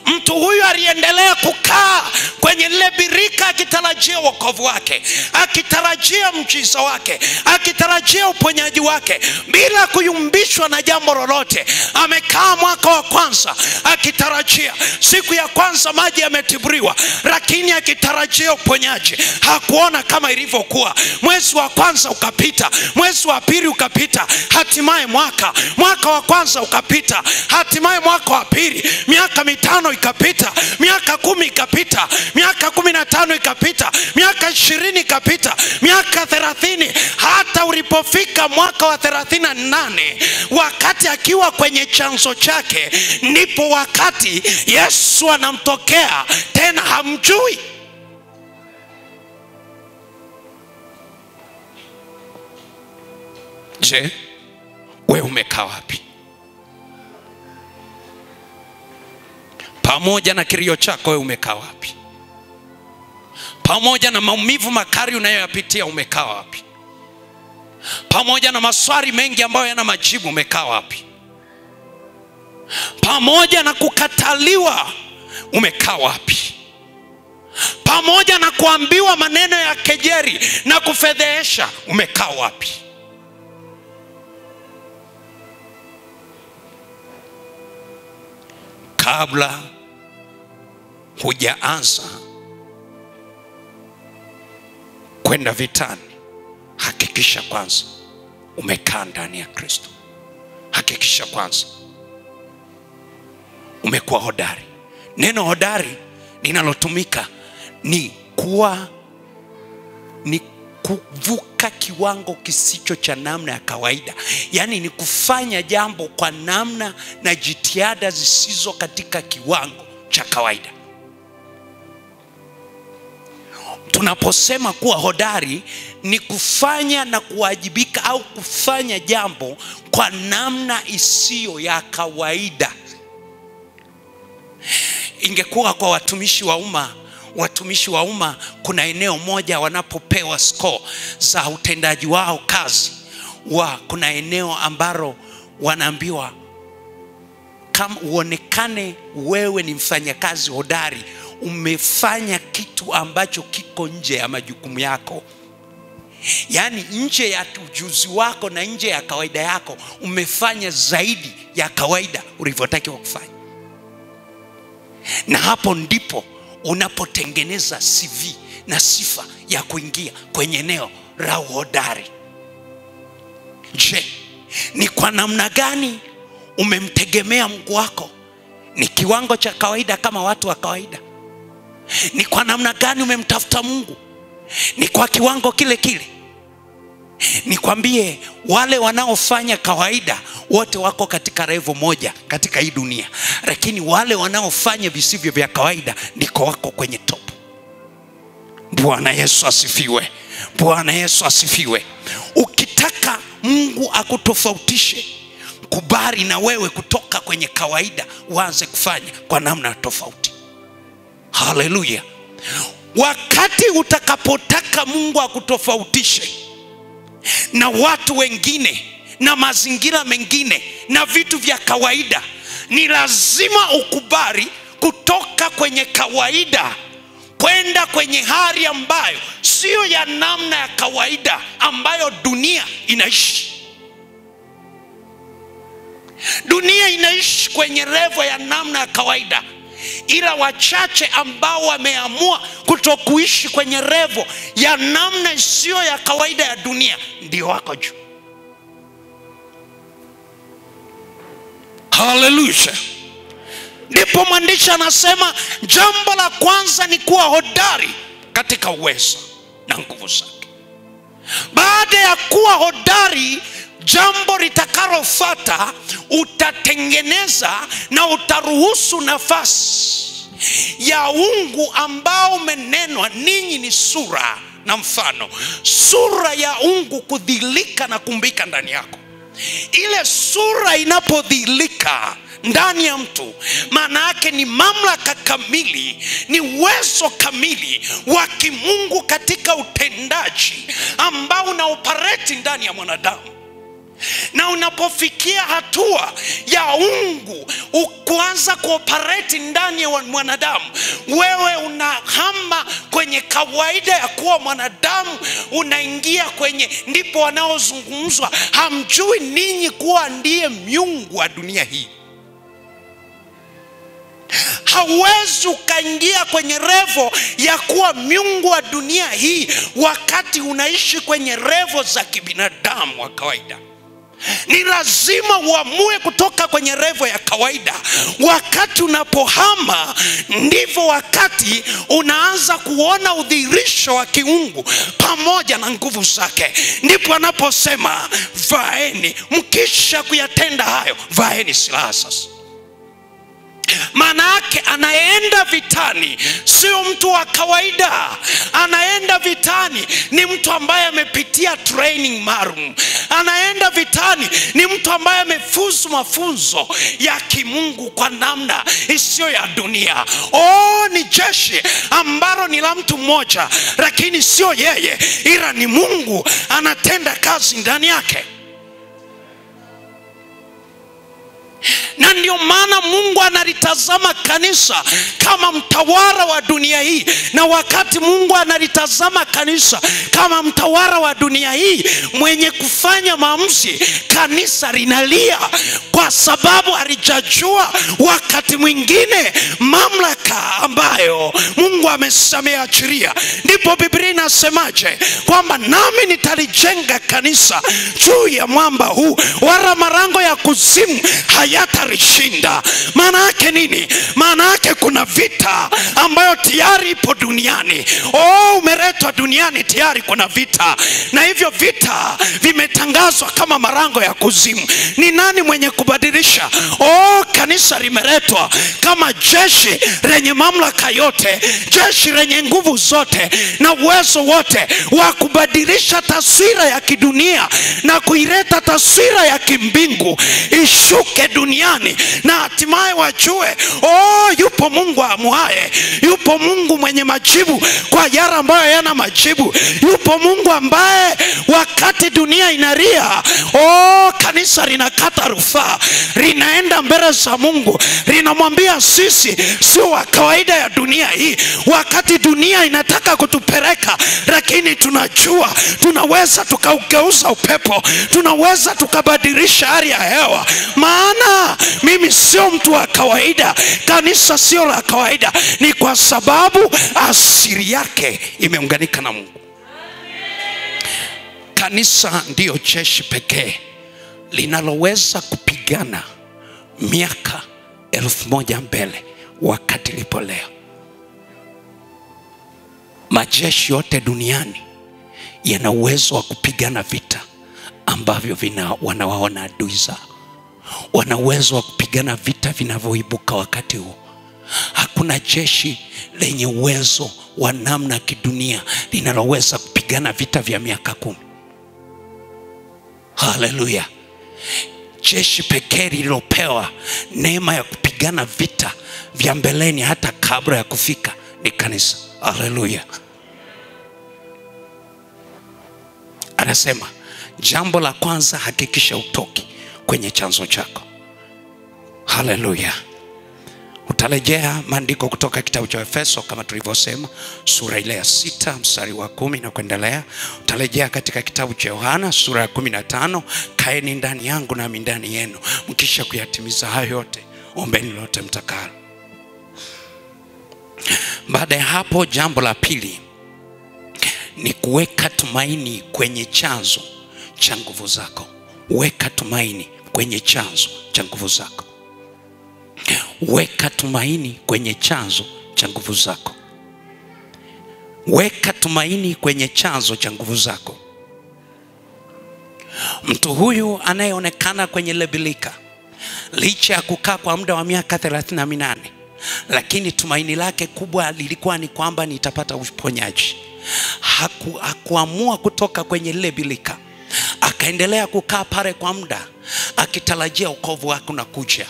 mtu huyu aliendelea kukaa kwenye lile birika akitarajia wokovu wake, akitarajia mjiza wake, akitarajia uponyaji wake, bila kuyumbishwa na jambo lolote. Amekaa mwaka wa kwanza akitarajia. Siku ya kwanza maji yametiburiwa, lakini akitarajia uponyaji. Hakuona kama ilivyokuwa. Mwezi wa kwanza ukapita, mwezi wa pili ukapita, hatimaye mwaka wa kwanza ukapita, hatimaye mwaka wa pili, miaka 5 ikapita, miaka 10 ikapita, miaka 15 ikapita, miaka 20 ikapita, miaka 30. Hata ulipofika mwaka wa 38, wakati akiwa kwenye chanzo chake, ndipo wakati Yesu anamtokea tena, hamjui. Je, wewe umekaa wapi? Pamoja na kilio chako wewe umekaa wapi? Pamoja na maumivu makali unayoyapitia umekaa wapi? Pamoja na maswali mengi ambayo yana majibu umekaa wapi? Pamoja na kukataliwa umekaa wapi? Pamoja na kuambiwa maneno ya kejeli na kufedhehesha umekaa wapi? Kabla hujaanza kwenda vitani, hakikisha kwanza umekaa ndani ya Kristo. Hakikisha kwanza umekuwa hodari. Neno hodari linalotumika ni kuvuka kiwango kisicho cha namna ya kawaida. Yaani ni kufanya jambo kwa namna na jitihada zisizo katika kiwango cha kawaida. Tunaposema kuwa hodari ni kufanya na kuwajibika au kufanya jambo kwa namna isiyo ya kawaida. Ingekuwa kwa watumishi wa umma, kuna eneo moja wanapopewa score za utendaji wao kazi, kuna eneo ambalo wanaambiwa kama uonekane wewe ni mfanyakazi hodari, umefanya kitu ambacho kiko nje ya majukumu yako. Yaani nje ya ujuzi wako na nje ya kawaida yako, umefanya zaidi ya kawaida ulivyotakiwa kufanya. Na hapo ndipo unapotengeneza CV na sifa ya kuingia kwenye eneo la uhodari. Je, ni kwa namna gani umemtegemea Mungu wako? Ni kiwango cha kawaida kama watu wa kawaida? Ni kwa namna gani umemtafuta Mungu? Ni kwa kiwango kile kile? Nikwambie, wale wanaofanya kawaida wote wako katika level moja katika hii dunia, lakini wale wanaofanya visivyo vya kawaida ndiko wako kwenye top. Bwana Yesu asifiwe. Bwana Yesu asifiwe. Ukitaka Mungu akutofautishe, kubali na wewe kutoka kwenye kawaida uanze kufanya kwa namna tofauti. Haleluya. Wakati utakapotaka Mungu akutofautishe na watu wengine na mazingira mengine na vitu vya kawaida, ni lazima ukubali kutoka kwenye kawaida kwenda kwenye hali ambayo sio ya namna ya kawaida ambayo dunia inaishi. Dunia inaishi kwenye level ya namna ya kawaida, ila wachache ambao wameamua kutokuishi kwenye level ya namna isiyo ya kawaida ya dunia ndio wako juu. Haleluya. Ndipo mwandishi anasema jambo la kwanza ni kuwa hodari katika uwezo na nguvu zake. Baada ya kuwa hodari, jambo litakalofuata, utatengeneza na utaruhusu nafasi ya uungu ambao umenenwa, ninyi ni sura na mfano. Sura ya uungu kudhihirika na kumbika ndani yako. Ile sura inapodhihirika ndani ya mtu, maana yake ni mamlaka kamili, ni uwezo kamili wa kimungu katika utendaji ambao una operate ndani ya mwanadamu. Na unapofikia hatua ya uungu kuanza kuoperate ndani ya mwanadamu, wewe unahama kwenye kawaida ya kuwa mwanadamu, unaingia kwenye, ndipo wanaozungumzwa, hamjui ninyi kuwa ndiye miungu wa dunia hii. Hauwezi ukaingia kwenye revo ya kuwa miungu wa dunia hii wakati unaishi kwenye revo za kibinadamu wa kawaida. Ni lazima uamue kutoka kwenye revo ya kawaida. Wakati unapohama, ndivyo wakati unaanza kuona udhihirisho wa kiungu pamoja na nguvu zake. Ndipo anaposema vaeni, mkisha kuyatenda hayo, vaeni silaha sasa. Maana yake anaenda vitani sio mtu wa kawaida. Anaenda vitani ni mtu ambaye amepitia training maalum. Anaenda vitani ni mtu ambaye amefuzu mafunzo ya kimungu kwa namna isiyo ya dunia. Ni jeshi ambalo ni la mtu mmoja, lakini sio yeye, ila ni Mungu anatenda kazi ndani yake. Na ndio maana Mungu analitazama kanisa kama mtawala wa dunia hii. Na wakati Mungu analitazama kanisa kama mtawala wa dunia hii mwenye kufanya maamuzi, kanisa linalia kwa sababu alijajua wakati mwingine mamlaka ambayo Mungu ameachilia. Ndipo Biblia inasemaje? Kwamba nami nitalijenga kanisa juu ya mwamba huu, wala malango ya kuzimu hayatarishinda. Maana yake nini? Maana yake kuna vita ambayo tayari ipo duniani. Umeletwa duniani tayari kuna vita, na hivyo vita vimetangazwa kama malango ya kuzimu. Ni nani mwenye kubadilisha? Kanisa limeletwa kama jeshi lenye mamlaka yote, jeshi lenye nguvu zote na uwezo wote wa kubadilisha taswira ya kidunia na kuileta taswira ya kimbingu ishuke duniani, na hatimaye wajue yupo Mungu amuaye, yupo Mungu mwenye majibu kwa yale ambayo yana majibu, yupo Mungu ambaye wakati dunia inalia, kanisa linakata rufaa, linaenda mbele za Mungu, linamwambia sisi sio wa kawaida ya dunia hii. Wakati dunia inataka kutupeleka, lakini tunajua tunaweza tukaugeuza upepo, tunaweza tukabadilisha hali ya hewa. Maana mimi sio mtu wa kawaida, kanisa sio la kawaida, ni kwa sababu asili yake imeunganika na Mungu. Kanisa ndiyo jeshi pekee linaloweza kupigana miaka 1000 mbele wakati lipo leo. Majeshi yote duniani yana uwezo wa kupigana vita ambavyo wanawaona adui zao. Wana uwezo wa kupigana vita vinavyoibuka wakati huo. Hakuna jeshi lenye uwezo wa namna kidunia linaloweza kupigana vita vya miaka 10. Haleluya. Jeshi pekee lililopewa neema ya kupigana vita vya mbeleni hata kabla ya kufika ni kanisa. Haleluya. Anasema jambo la kwanza, hakikisha utoki kwenye chanzo chako. Haleluya. Utarejea maandiko kutoka kitabu cha Efeso kama tulivyosema, sura ile ya 6 mstari wa 10 na kuendelea. Utarejea katika kitabu cha Yohana sura ya 15, kaeni ndani yangu nami ndani yenu, mkisha kuyatimiza hayo yote ombeni lote mtakalo. Baada ya hapo, jambo la pili ni kuweka tumaini kwenye chanzo cha nguvu zako. Weka tumaini kwenye chanzo cha nguvu zako. Weka tumaini kwenye chanzo cha nguvu zako. Weka tumaini kwenye chanzo cha nguvu zako. Mtu huyu anayeonekana kwenye lebilika, licha ya kukaa kwa muda wa miaka 38, lakini tumaini lake kubwa lilikuwa ni kwamba nitapata uponyaji. Hakuamua kutoka kwenye lebilika, akaendelea kukaa pale kwa muda akitarajia wokovu wake unakuja.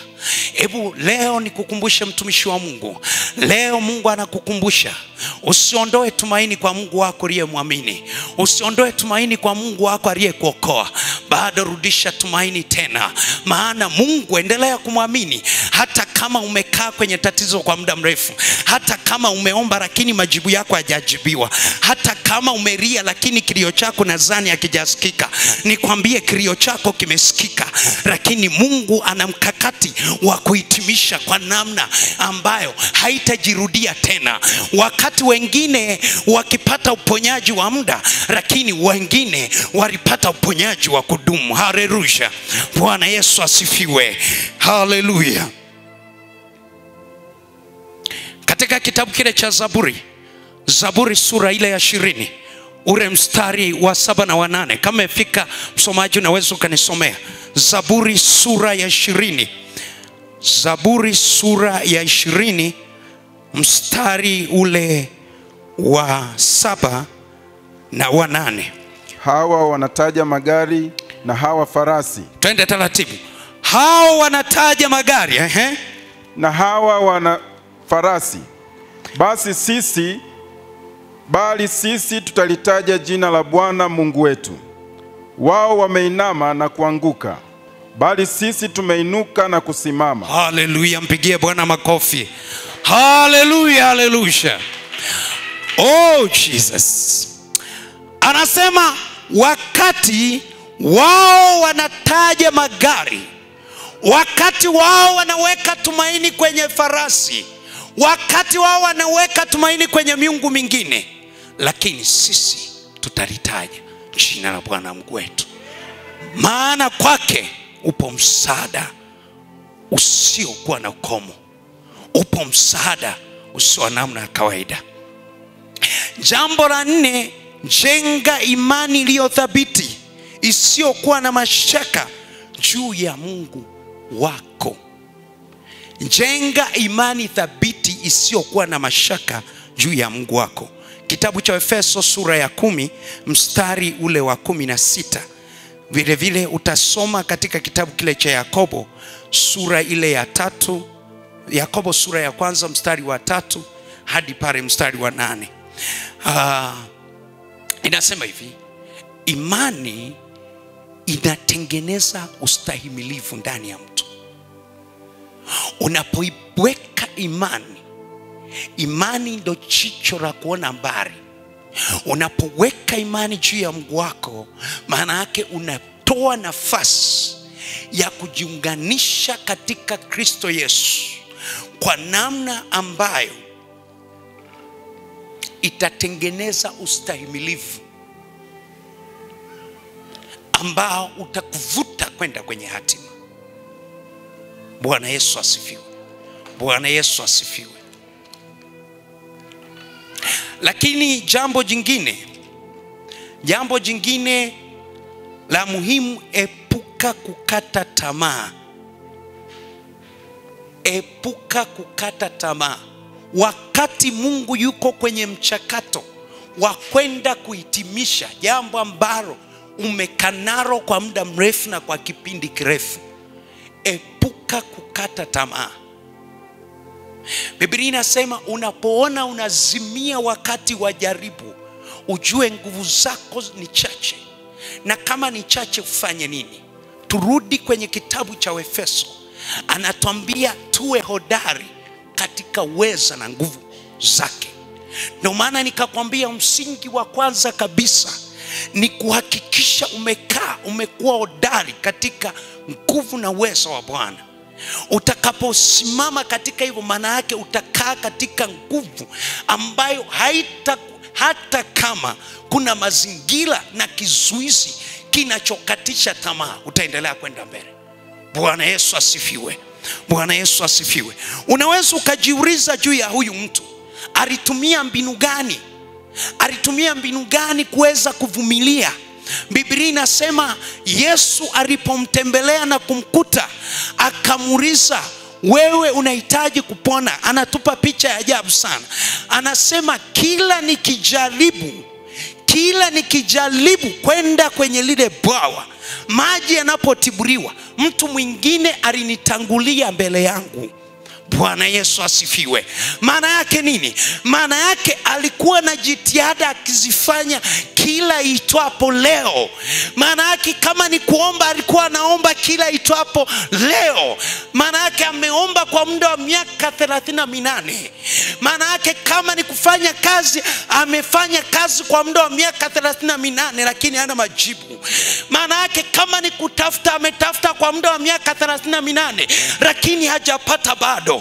Hebu leo nikukumbushe mtumishi wa Mungu, leo Mungu anakukumbusha usiondoe tumaini kwa Mungu wako aliyemwamini. Usiondoe tumaini kwa Mungu wako aliyekuokoa. Bado rudisha tumaini tena, maana Mungu endelea kumwamini. Hata kama umekaa kwenye tatizo kwa muda mrefu, hata kama umeomba lakini majibu yako hayajajibiwa, hata kama umelia lakini kilio chako nadhani hakijasikika, nikwambie kilio chako kimesikika. Lakini Mungu ana mkakati wa kuhitimisha kwa namna ambayo haitajirudia tena. Wakati wengine wakipata uponyaji wa muda, lakini wengine walipata uponyaji wa kudumu. Haleluya. Bwana Yesu asifiwe. Haleluya. Katika kitabu kile cha Zaburi sura ile ya 20, ule mstari wa 7 na wa 8, kama ifika msomaji unaweza ukanisomea. Zaburi sura ya 20. Zaburi sura ya 20 mstari ule wa 7 na wa 8. Hawa wanataja magari na hawa farasi. Twende taratibu. Hawa wanataja magari, na hawa wana farasi. Bali sisi tutalitaja jina la Bwana Mungu wetu. Wao wameinama na kuanguka, bali sisi tumeinuka na kusimama. Haleluya. Mpigie Bwana makofi. Haleluya, haleluya. Oh Jesus. Anasema wakati wao wanataja magari, wakati wao wanaweka tumaini kwenye farasi, wakati wao wanaweka tumaini kwenye miungu mingine, lakini sisi tutalitaja jina la Bwana Mungu wetu, maana kwake upo msaada usiokuwa na ukomo. Upo msaada usio namna ya kawaida. Jambo la 4, jenga imani iliyo thabiti isiyokuwa na mashaka juu ya Mungu wako. Jenga imani thabiti isiyokuwa na mashaka juu ya Mungu wako. Kitabu cha Efeso sura ya 10 mstari ule wa 16. Vile vile utasoma katika kitabu kile cha Yakobo sura ile ya 3, Yakobo sura ya 1 mstari wa 3 hadi pale mstari wa 8. Inasema hivi, imani inatengeneza ustahimilivu ndani ya mtu. Unapoiweka imani ndo jicho la kuona mbali. Unapoweka imani juu ya Mungu wako, maana yake unatoa nafasi ya kujiunganisha katika Kristo Yesu kwa namna ambayo itatengeneza ustahimilivu ambao utakuvuta kwenda kwenye hatima. Bwana Yesu asifiwe. Bwana Yesu asifiwe. Lakini jambo jingine la muhimu, epuka kukata tamaa. Epuka kukata tamaa. Wakati Mungu yuko kwenye mchakato wa kwenda kuhitimisha jambo ambalo umekanaro kwa muda mrefu na kwa kipindi kirefu, epuka kukata tamaa. Biblia inasema unapoona unazimia wakati wa jaribu, ujue nguvu zako ni chache. Na kama ni chache, ufanye nini? Turudi kwenye kitabu cha Efeso. Anatuambia tuwe hodari katika uweza na nguvu zake. Ndio maana nikakwambia msingi wa kwanza kabisa ni kuhakikisha umekuwa hodari katika nguvu na uwezo wa Bwana. Utakaposimama katika hivyo, maana yake utakaa katika nguvu ambayo hata kama kuna mazingira na kizuizi kinachokatisha tamaa, utaendelea kwenda mbele. Bwana Yesu asifiwe. Bwana Yesu asifiwe. Unaweza ukajiuliza juu ya huyu mtu, alitumia mbinu gani? Alitumia mbinu gani kuweza kuvumilia? Biblia inasema Yesu alipomtembelea na kumkuta, akamuuliza, wewe unahitaji kupona? Anatupa picha ya ajabu sana. Anasema kila nikijaribu kwenda kwenye lile bwawa, maji yanapotiburiwa, mtu mwingine alinitangulia mbele yangu. Bwana Yesu asifiwe. Maana yake nini? Maana yake alikuwa na jitihada akizifanya kila itwapo leo. Maana yake kama ni kuomba, alikuwa anaomba kila itwapo leo. Maana yake ameomba kwa muda wa miaka 38. Maana yake kama ni kufanya kazi, amefanya kazi kwa muda wa miaka 38 lakini hana majibu. Maana yake kama ni kutafuta, ametafuta kwa muda wa miaka 38 lakini hajapata bado.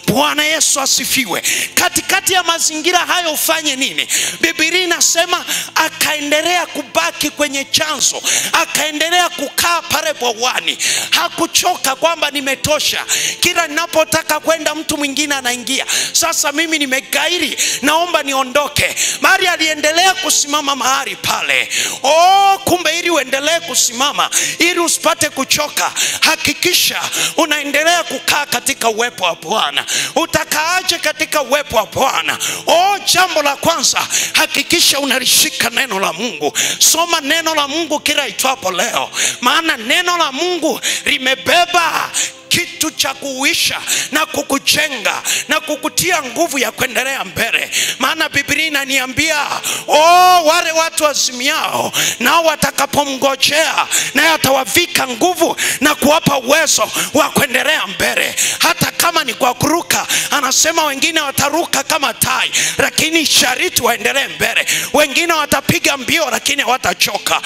Bwana Yesu asifiwe. Katikati ya mazingira hayo ufanye nini? Biblia inasema akaendelea kubaki kwenye chanzo, akaendelea kukaa pale bwawani. Hakuchoka kwamba nimetosha, kila ninapotaka kwenda mtu mwingine anaingia, sasa mimi nimegairi, naomba niondoke. Bali aliendelea kusimama mahali pale. Kumbe ili uendelee kusimama, ili usipate kuchoka, hakikisha unaendelea kukaa katika uwepo wa Bwana. Utakaaje katika uwepo wa Bwana? Jambo la kwanza, hakikisha unalishika neno la Mungu. Soma neno la Mungu kila itwapo leo, maana neno la Mungu limebeba kitu cha kuuisha na kukujenga na kukutia nguvu ya kuendelea mbele. Maana Biblia inaniambia wale watu wazimiao nao watakapomngojea, naye atawavika nguvu na kuwapa uwezo wa kuendelea mbele. Hata kama ni kwa kuruka, anasema wengine wataruka kama tai lakini sharti waendelee mbele. Wengine watapiga mbio lakini hawatachoka.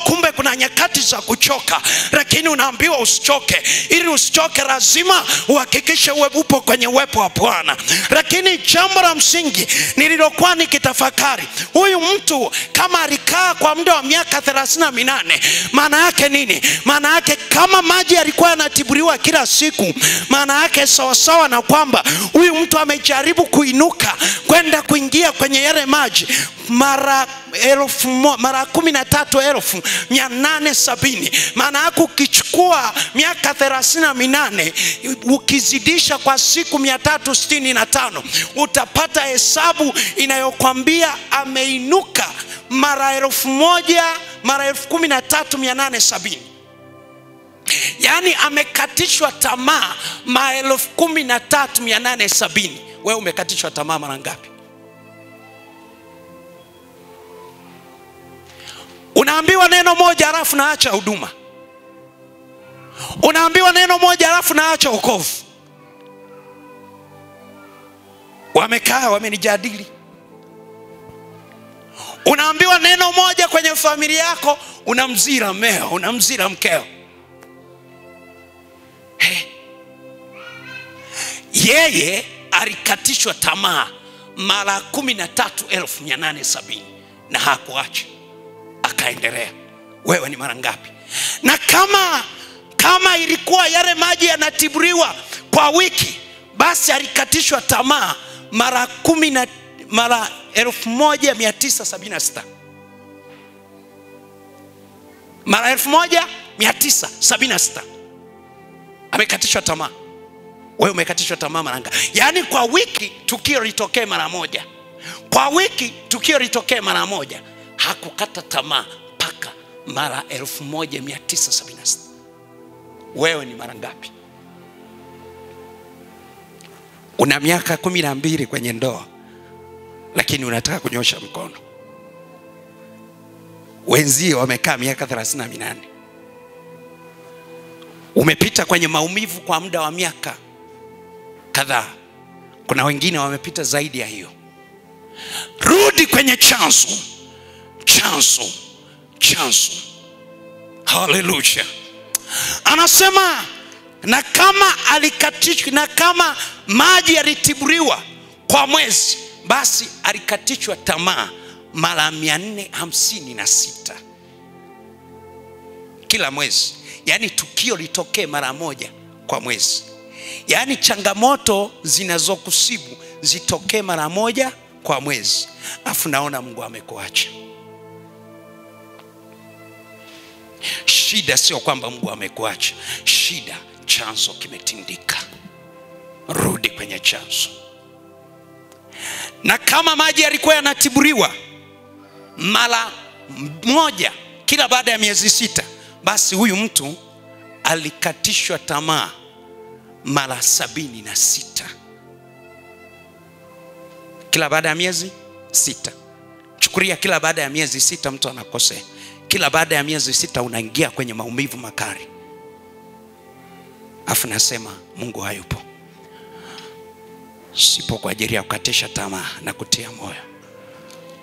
Kumbe kuna nyakati za kuchoka, lakini unaambiwa usichoke. Ili usichoke, lazima uhakikishe upo kwenye uwepo wa Bwana. Lakini jambo la msingi nililokuwa nikitafakari, huyu mtu kama alikaa kwa muda wa miaka 38, maana yake nini? Maana yake kama maji yalikuwa yanatiburiwa kila siku, maana yake sawasawa na kwamba huyu mtu amejaribu kuinuka kwenda kuingia kwenye yale maji mara 13,870. Maana yake ukichukua miaka 38 ukizidisha kwa siku 365, utapata hesabu inayokwambia ameinuka mara 13,870. Yani amekatishwa tamaa mara 13,870. Wewe umekatishwa tamaa mara ngapi? Unaambiwa neno moja alafu naacha huduma. Unaambiwa neno moja alafu naacha wokovu. Wamekaa wamenijadili. Unaambiwa neno moja kwenye familia yako, unamzira mmeo, unamzira mkeo. Yeye alikatishwa tamaa mara 13,870 na hakuacha, akaendelea. Wewe ni mara ngapi? Na kama ilikuwa yale maji yanatiburiwa kwa wiki, basi alikatishwa tamaa mara 1976. Mara 1976 amekatishwa tamaa. Wewe umekatishwa tamaa mara ngapi? Yani kwa wiki tukio litokee mara moja. Kwa wiki tukio litokee mara moja. Hakukata tamaa mpaka mara 1976. Wewe ni mara ngapi? Una miaka 12 kwenye ndoa, lakini unataka kunyosha mkono. Wenzio wamekaa miaka 38. Umepita kwenye maumivu kwa muda wa miaka kadhaa. Kuna wengine wamepita zaidi ya hiyo. Rudi kwenye chanzo. Hallelujah. Anasema na kama alikatishwa, na kama maji yalitiburiwa kwa mwezi, basi alikatishwa tamaa mara 456 kila mwezi. Yani tukio litokee mara moja kwa mwezi. Yaani changamoto zinazokusibu zitokee mara moja kwa mwezi, afu naona Mungu amekuacha. Shida sio kwamba Mungu amekuacha, shida chanzo kimetindika. Rudi kwenye chanzo. Na kama maji yalikuwa yanatiburiwa mara moja kila baada ya miezi 6, basi huyu mtu alikatishwa tamaa mara 76 kila baada ya miezi 6. Chukulia kila baada ya miezi 6 mtu anakosea. Kila baada ya miezi 6 unaingia kwenye maumivu makali. Afu nasema Mungu hayupo. Sipo kwa ajili ya kukatisha tamaa na kutia moyo.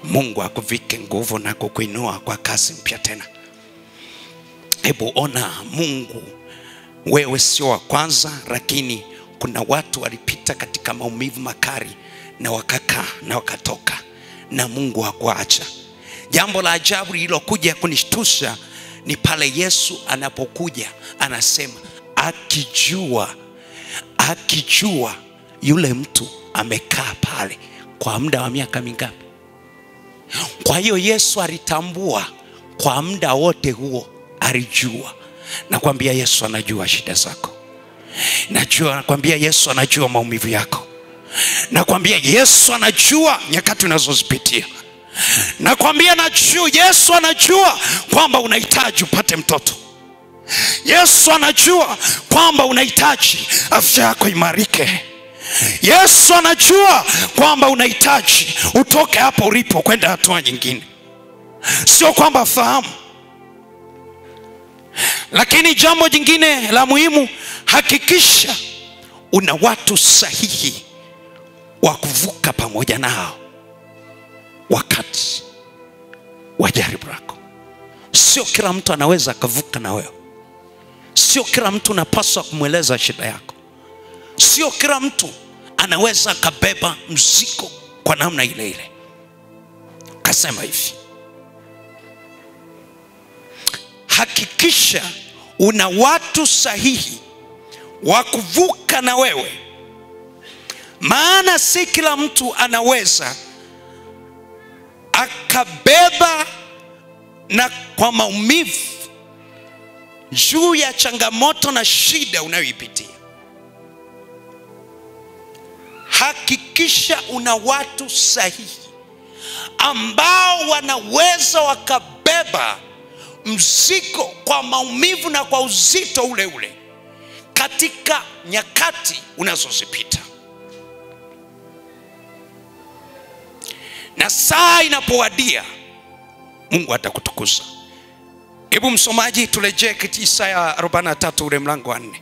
Mungu akuvike nguvu na kukuinua kwa kasi mpya tena. Hebu ona, Mungu, wewe sio wa kwanza, lakini kuna watu walipita katika maumivu makali na wakakaa na wakatoka, na Mungu hakuacha. Jambo la ajabu lilokuja kunishtusha ni pale Yesu anapokuja anasema akijua yule mtu amekaa pale kwa muda wa miaka mingapi. Kwa hiyo Yesu alitambua kwa muda wote huo, alijua. Nakwambia Yesu anajua shida zako. Nakwambia Yesu anajua maumivu yako. Nakwambia Yesu anajua nyakati unazozipitia. Nakwambia Yesu anajua kwamba unahitaji upate mtoto. Yesu anajua kwamba unahitaji afya yako imarike. Yesu anajua kwamba unahitaji utoke hapo ulipo kwenda hatua nyingine. Sio kwamba fahamu. Lakini jambo jingine la muhimu, hakikisha una watu sahihi wa kuvuka pamoja nao wakati wa jaribu lako. Sio kila mtu anaweza kuvuka na wewe. Sio kila mtu unapaswa kumweleza shida yako. Sio kila mtu anaweza kabeba mzigo kwa namna ile ile. Kasema hivi, hakikisha una watu sahihi wa kuvuka na wewe. Maana si kila mtu anaweza akabeba na kwa maumivu juu ya changamoto na shida unayoipitia. Hakikisha una watu sahihi ambao wanaweza wakabeba mzigo kwa maumivu na kwa uzito ule ule katika nyakati unazozipita. Na saa inapowadia, Mungu atakutukuza. Hebu msomaji turejee katika Isaya 43 ule mlango wa 4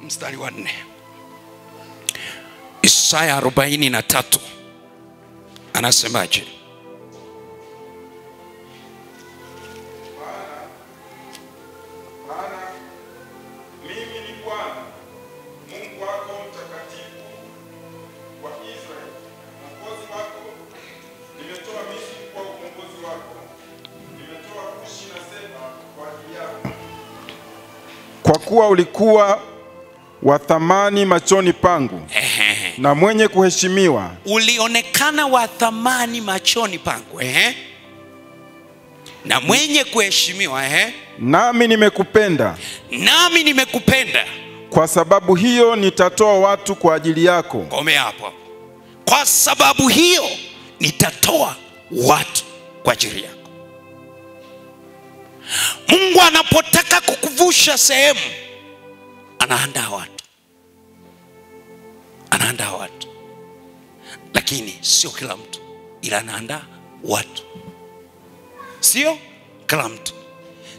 mstari wa 4. Isaya 43 anasemaje? Maana mimi ni Bwana Mungu wako mtakatifu wa Israeli, Mwokozi wako. Nimetoa Misri kwa ukombozi wako, nimetoa Kushi na Seba kwa ajili yako. Kwa kuwa ulikuwa wa thamani machoni pangu na mwenye kuheshimiwa. Ulionekana wa thamani machoni pangu, na mwenye kuheshimiwa, Nami nimekupenda. Nami nimekupenda. Kwa sababu hiyo nitatoa watu kwa ajili yako. Kome hapo. Kwa sababu hiyo nitatoa watu kwa ajili yako. Mungu anapotaka kukuvusha sehemu, anaandaa watu. Anaandaa watu. Lakini sio kila mtu, ila anaandaa watu. Sio kila mtu.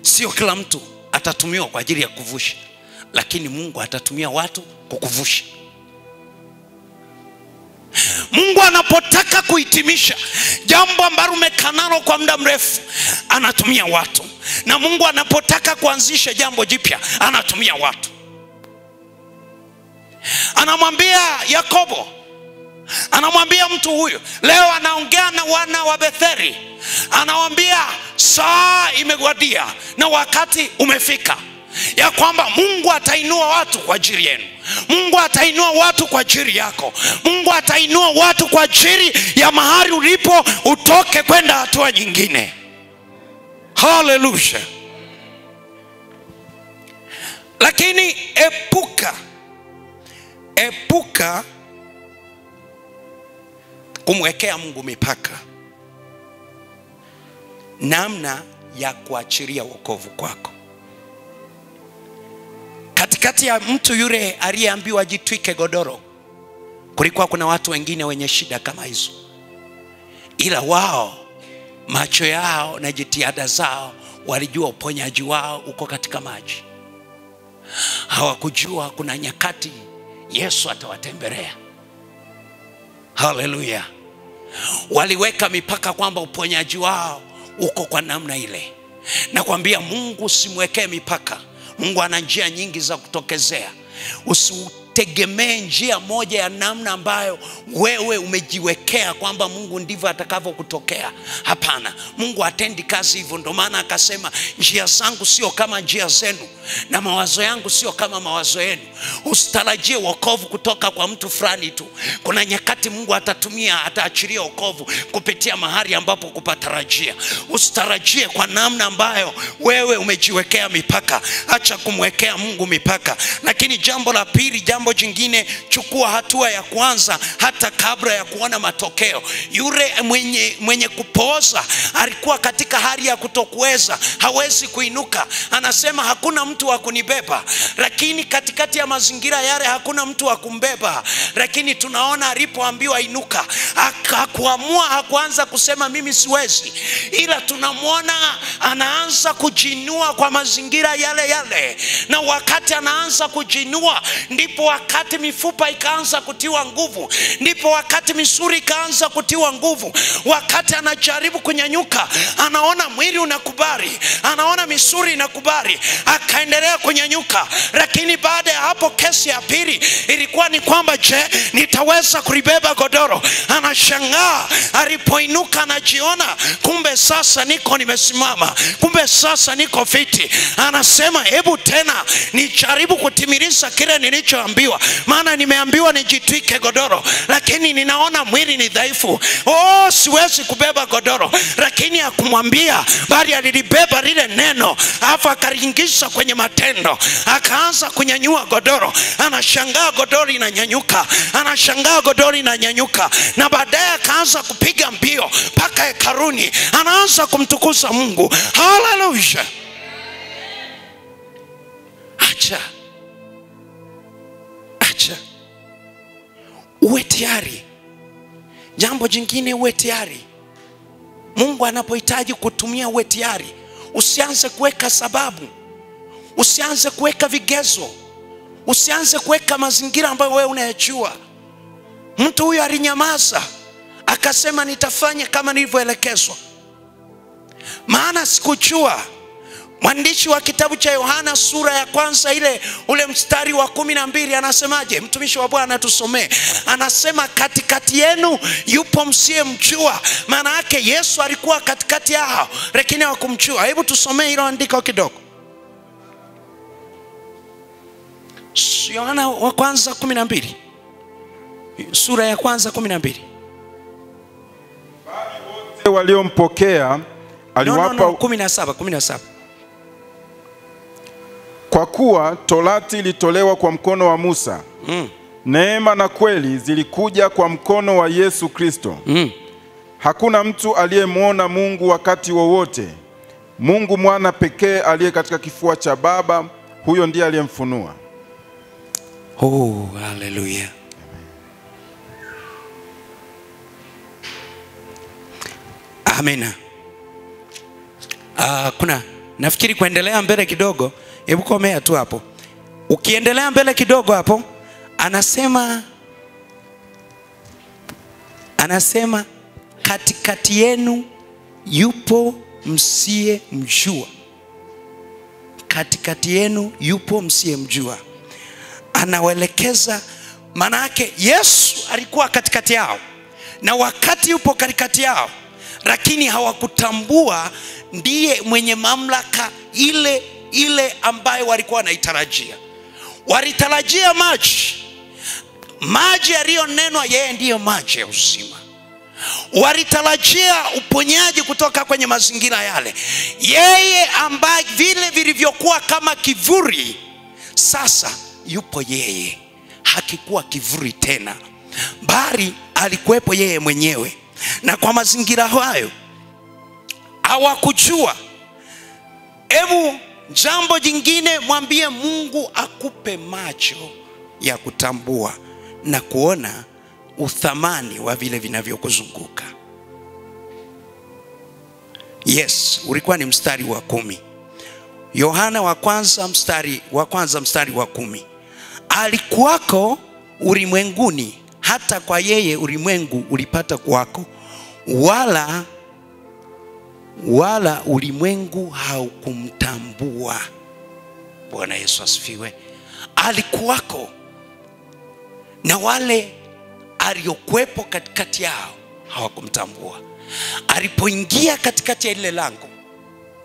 Sio kila mtu atatumiwa kwa ajili ya kuvusha, lakini Mungu atatumia watu kukuvusha. Mungu anapotaka kuhitimisha jambo ambalo umekanalo kwa muda mrefu, anatumia watu. Na Mungu anapotaka kuanzisha jambo jipya, anatumia watu. Anamwambia Yakobo, anamwambia mtu huyu, leo anaongea na wana wa Betheli. Anamwambia saa imewadia na wakati umefika. ya kwamba Mungu atainua watu kwa ajili yenu. Mungu atainua watu kwa ajili yako. Mungu atainua watu kwa ajili ya mahali ulipo utoke kwenda hatua nyingine. Hallelujah. Lakini epuka kumwekea Mungu mipaka namna ya kuachilia wokovu kwako. Katikati ya mtu yule aliyeambiwa jitwike godoro, kulikuwa kuna watu wengine wenye shida kama hizo, ila wao macho yao na jitihada zao walijua uponyaji wao uko katika maji. Hawakujua kuna nyakati Yesu atawatembelea. Hallelujah. Waliweka mipaka kwamba uponyaji wao uko kwa namna ile. Na kuambia Mungu usimwekee mipaka. Mungu ana njia nyingi za kutokezea. Usitegemee njia moja ya namna ambayo wewe umejiwekea kwamba Mungu ndivyo atakavyokutokea. Hapana, Mungu hatendi kazi hivyo. Ndio maana akasema njia zangu sio kama njia zenu na mawazo yangu sio kama mawazo yenu. Usitarajie wokovu kutoka kwa mtu fulani tu. Kuna nyakati Mungu ataachilia wokovu kupitia mahali ambapo kupatarajia. Usitarajie kwa namna ambayo wewe umejiwekea mipaka. Acha kumwekea Mungu mipaka. Lakini jambo la pili, jambo jingine, chukua hatua ya kwanza hata kabla ya kuona matokeo. Yule mwenye kupooza alikuwa katika hali ya kutokuweza, hawezi kuinuka. Anasema hakuna mtu wa kunibeba. Lakini katikati ya mazingira yale hakuna mtu wa kumbeba. Lakini tunaona alipoambiwa inuka, hakuanza kusema mimi siwezi, ila tunamwona anaanza kujinua kwa mazingira yale yale. Na wakati anaanza kujinua, ndipo wakati mifupa ikaanza kutiwa nguvu, ndipo wakati misuli ikaanza kutiwa nguvu. Wakati anajaribu kunyanyuka, anaona mwili unakubali, anaona misuli inakubali, akaendelea kunyanyuka. Lakini baada ya hapo, kesi ya pili ilikuwa ni kwamba je, nitaweza kulibeba godoro? Anashangaa alipoinuka, anajiona kumbe sasa nimesimama, kumbe sasa niko fiti. Anasema hebu tena nijaribu kutimiliza kile nilichoambiwa, maana nimeambiwa nijitwike godoro, lakini ninaona mwili ni dhaifu. Siwezi kubeba godoro. Lakini hakumwambia, bali alilibeba lile neno, afa akaringisha kwenye matendo, akaanza kunyanyua godoro. Anashangaa godoro inanyanyuka, anashangaa godoro inanyanyuka, na baadaye akaanza kupiga mbio mpaka hekaluni, anaanza kumtukuza Mungu. Hallelujah. Acha uwe tayari. Jambo jingine, uwe tayari. Mungu anapohitaji kutumia, uwe tayari. Usianze kuweka sababu, usianze kuweka vigezo, usianze kuweka mazingira ambayo wewe unayajua. Mtu huyo alinyamaza, akasema nitafanya kama nilivyoelekezwa, maana sikujua. Mwandishi wa kitabu cha Yohana sura ya kwanza ule mstari wa 12 anasemaje? Mtumishi wa Bwana tusomee. Anasema katikati yenu yupo msiyemjua. Maana yake Yesu alikuwa katikati yao, lakini hawakumjua. Hebu tusomee hilo andiko kidogo. Yohana wa kwanza 12. Sura ya kwanza 12. Bali wote waliompokea aliwapa 17. Kwa kuwa torati ilitolewa kwa mkono wa Musa, neema na kweli zilikuja kwa mkono wa Yesu Kristo. Hakuna mtu aliyemwona Mungu wakati wowote. Mungu mwana pekee aliye katika kifua cha Baba, huyo ndiye aliyemfunua. Hallelujah. Amina. Kuna nafikiri kuendelea mbele kidogo. Hebu komea tu hapo. Ukiendelea mbele kidogo hapo, anasema katikati yenu yupo msiyemjua. Katikati yenu yupo msiyemjua. Anawaelekeza, maana yake Yesu alikuwa katikati yao, na wakati yupo katikati yao, lakini hawakutambua ndiye mwenye mamlaka ile ile ambayo walikuwa wanaitarajia. Walitarajia maji yaliyonenwa, yeye ndiyo maji ya uzima. Walitarajia uponyaji kutoka kwenye mazingira yale, yeye ambaye vile vilivyokuwa kama kivuli, sasa yupo yeye. Hakikuwa kivuli tena, bali alikuwepo yeye mwenyewe. Na kwa mazingira hayo hawakujua. Hebu jambo jingine, mwambie Mungu akupe macho ya kutambua na kuona uthamani wa vile vinavyokuzunguka. Yes, ulikuwa ni mstari wa 10. Yohana wa kwanza mstari wa 10. Alikuwako ulimwenguni, hata kwa yeye ulimwengu ulipata kuwako, wala ulimwengu haukumtambua. Bwana Yesu asifiwe. Alikuwako, na wale aliokuwepo katikati yao hawakumtambua. Alipoingia katikati ya ile lango,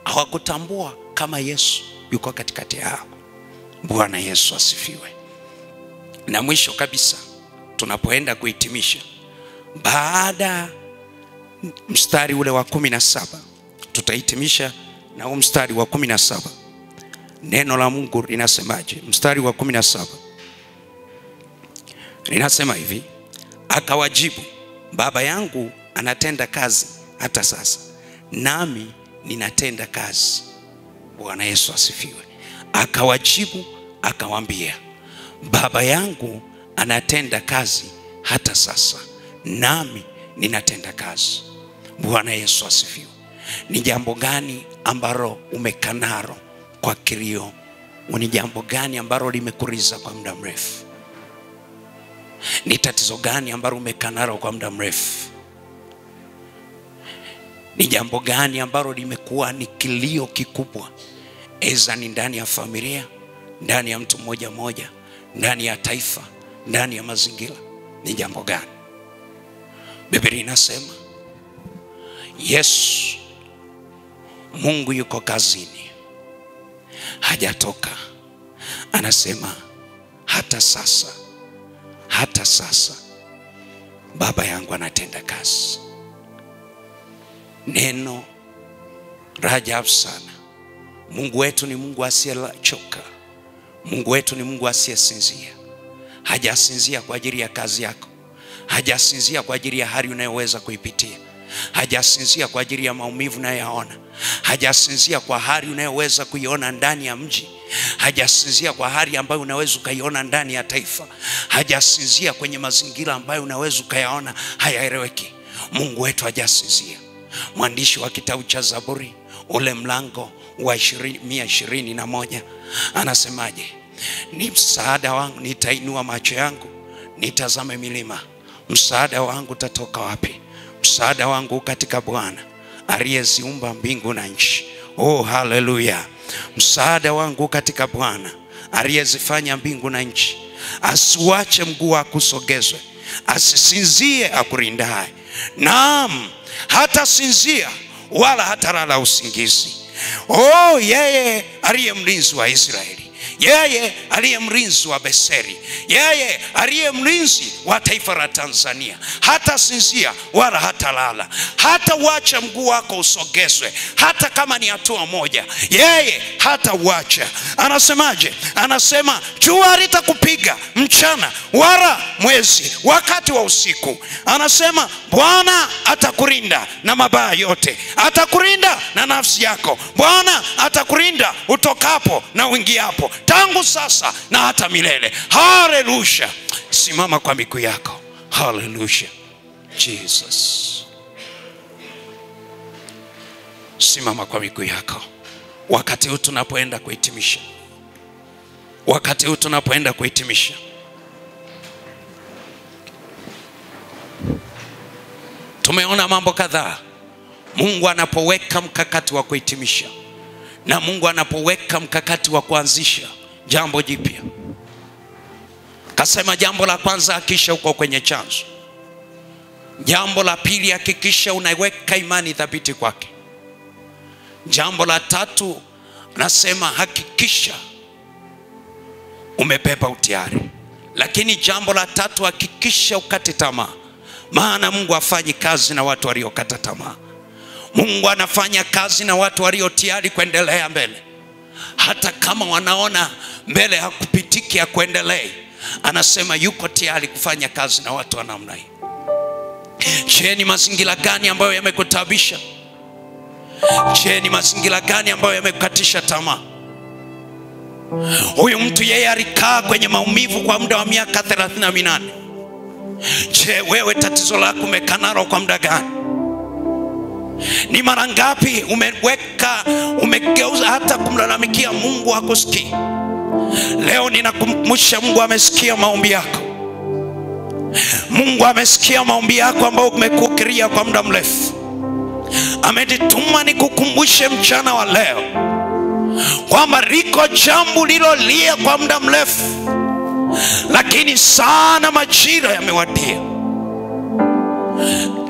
hawakutambua kama Yesu yuko katikati yao. Bwana Yesu asifiwe. Na mwisho kabisa, tunapoenda kuhitimisha, baada mstari ule wa 17, tutahitimisha na mstari wa 17. Neno la Mungu linasemaje? Mstari wa 17 linasema hivi: akawajibu, Baba yangu anatenda kazi hata sasa, nami ninatenda kazi. Bwana Yesu asifiwe. Akawajibu akawaambia, Baba yangu anatenda kazi hata sasa, nami ninatenda kazi. Bwana Yesu asifiwe. Ni jambo gani ambalo umekanaro kwa kilio? Ni jambo gani ambalo limekuriza kwa muda mrefu? Ni tatizo gani ambalo umekanaro kwa muda mrefu? Ni jambo gani ambalo limekuwa ni kilio kikubwa? Eza ni ndani ya familia, ndani ya mtu mmoja mmoja, ndani ya taifa, ndani ya mazingira. Ni jambo gani? Biblia inasema Yesu, Mungu yuko kazini, hajatoka. Anasema hata sasa Baba yangu anatenda kazi. Neno rajabu sana. Mungu wetu ni Mungu asiyechoka. Mungu wetu ni Mungu asiyesinzia. Hajasinzia kwa ajili ya kazi yako. Hajasinzia kwa ajili ya hali unayoweza kuipitia. Hajasinzia kwa ajili ya maumivu unayoyaona. Hajasinzia kwa hali unayoweza kuiona ndani ya mji. Hajasinzia kwa hali ambayo unaweza ukaiona ndani ya taifa. Hajasinzia kwenye mazingira ambayo unaweza ukayaona hayaeleweki. Mungu wetu hajasinzia. Mwandishi wa kitabu cha Zaburi ule mlango wa 121 anasemaje? Ni msaada wangu, nitainua macho yangu nitazame milima. Msaada wangu utatoka wapi? Msaada wangu katika Bwana aliyeziumba mbingu na nchi. Oh, haleluya. Msaada wangu katika Bwana aliyezifanya mbingu na nchi. Asiwache mguu wako usogezwe, asisinzie akurindaye. Naam, hata sinzia wala hata lala usingizi. Oh, yeye aliye mlinzi wa Israeli, yeye aliye mlinzi wa Beseri, yeye aliye mlinzi wa taifa la Tanzania, hata sinzia wala hata lala, hata uacha mguu wako usogezwe, hata kama ni hatua moja, yeye hata uacha. Anasemaje? Anasema jua halitakupiga mchana wala mwezi wakati wa usiku. Anasema Bwana atakulinda na mabaya yote, atakulinda na nafsi yako. Bwana atakulinda utokapo na uingiapo, tangu sasa na hata milele. Haleluya. Simama kwa miguu yako. Haleluya. Jesus. Simama kwa miguu yako. Wakati huu tunapoenda kuhitimisha. Wakati huu tunapoenda kuhitimisha. Tumeona mambo kadhaa. Mungu anapoweka mkakati wa kuhitimisha, na Mungu anapoweka mkakati wa kuanzisha jambo jipya. Kasema jambo la kwanza, hakikisha uko kwenye chanzo. Jambo la pili, hakikisha unaweka imani thabiti kwake. Jambo la tatu, Nasema hakikisha umebeba utayari. Lakini jambo la tatu, hakikisha ukate tamaa. Maana Mungu hafanyi kazi na watu waliokata tamaa. Mungu anafanya kazi na watu walio tayari kuendelea mbele. Hata kama wanaona mbele hakupitiki ya kuendelea, anasema yuko tayari kufanya kazi na watu wa namna hii. Je, ni mazingira gani ambayo yamekutabisha? Je, ni mazingira gani ambayo yamekukatisha tamaa? Huyu mtu yeye alikaa kwenye maumivu kwa muda wa miaka 38. Je, wewe tatizo lako umekaa nalo kwa muda gani? Ni mara ngapi umegeuza hata kumlalamikia Mungu hakusikii? Leo ninakukumbusha, Mungu amesikia maombi yako. Mungu amesikia maombi yako ambayo umekukiria kwa muda mrefu. Amenituma nikukumbushe mchana wa leo kwamba liko jambo lilolia kwa muda mrefu, lakini sana majira yamewadia.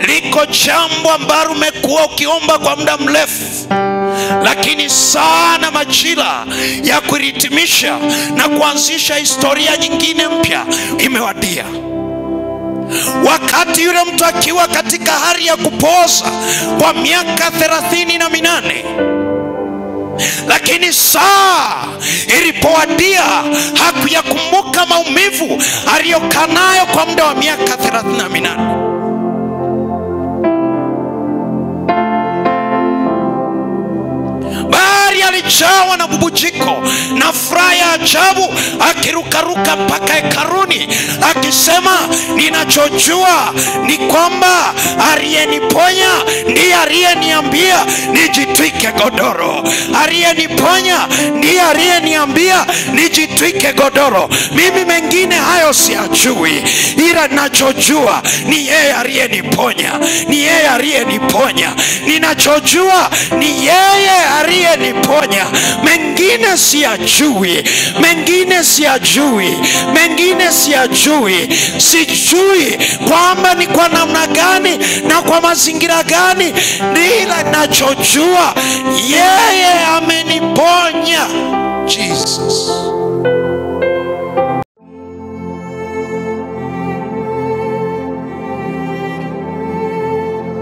Liko jambo ambalo umekuwa ukiomba kwa muda mrefu, lakini sana majira ya kuhitimisha na kuanzisha historia nyingine mpya imewadia. Wakati yule mtu akiwa katika hali ya kupoza kwa miaka 38, lakini saa ilipowadia hakuyakumbuka maumivu aliyokaa nayo kwa muda wa miaka 38. Alijawa na bubujiko na furaha ya ajabu, akirukaruka mpaka hekaluni akisema, ninachojua ni kwamba aliyeniponya ndiye aliyeniambia nijitwike godoro. Aliyeniponya ndiye aliyeniambia nijitwike godoro. Mimi mengine hayo siyajui, ila ninachojua ni yeye aliyeniponya. Ni yeye aliyeniponya. Ninachojua ni yeye aliyeniponya. Mengine siyajui, mengine siyajui, mengine siyajui. Sijui kwamba ni kwa namna gani na kwa mazingira gani, ila ninachojua yeye ameniponya. Jesus.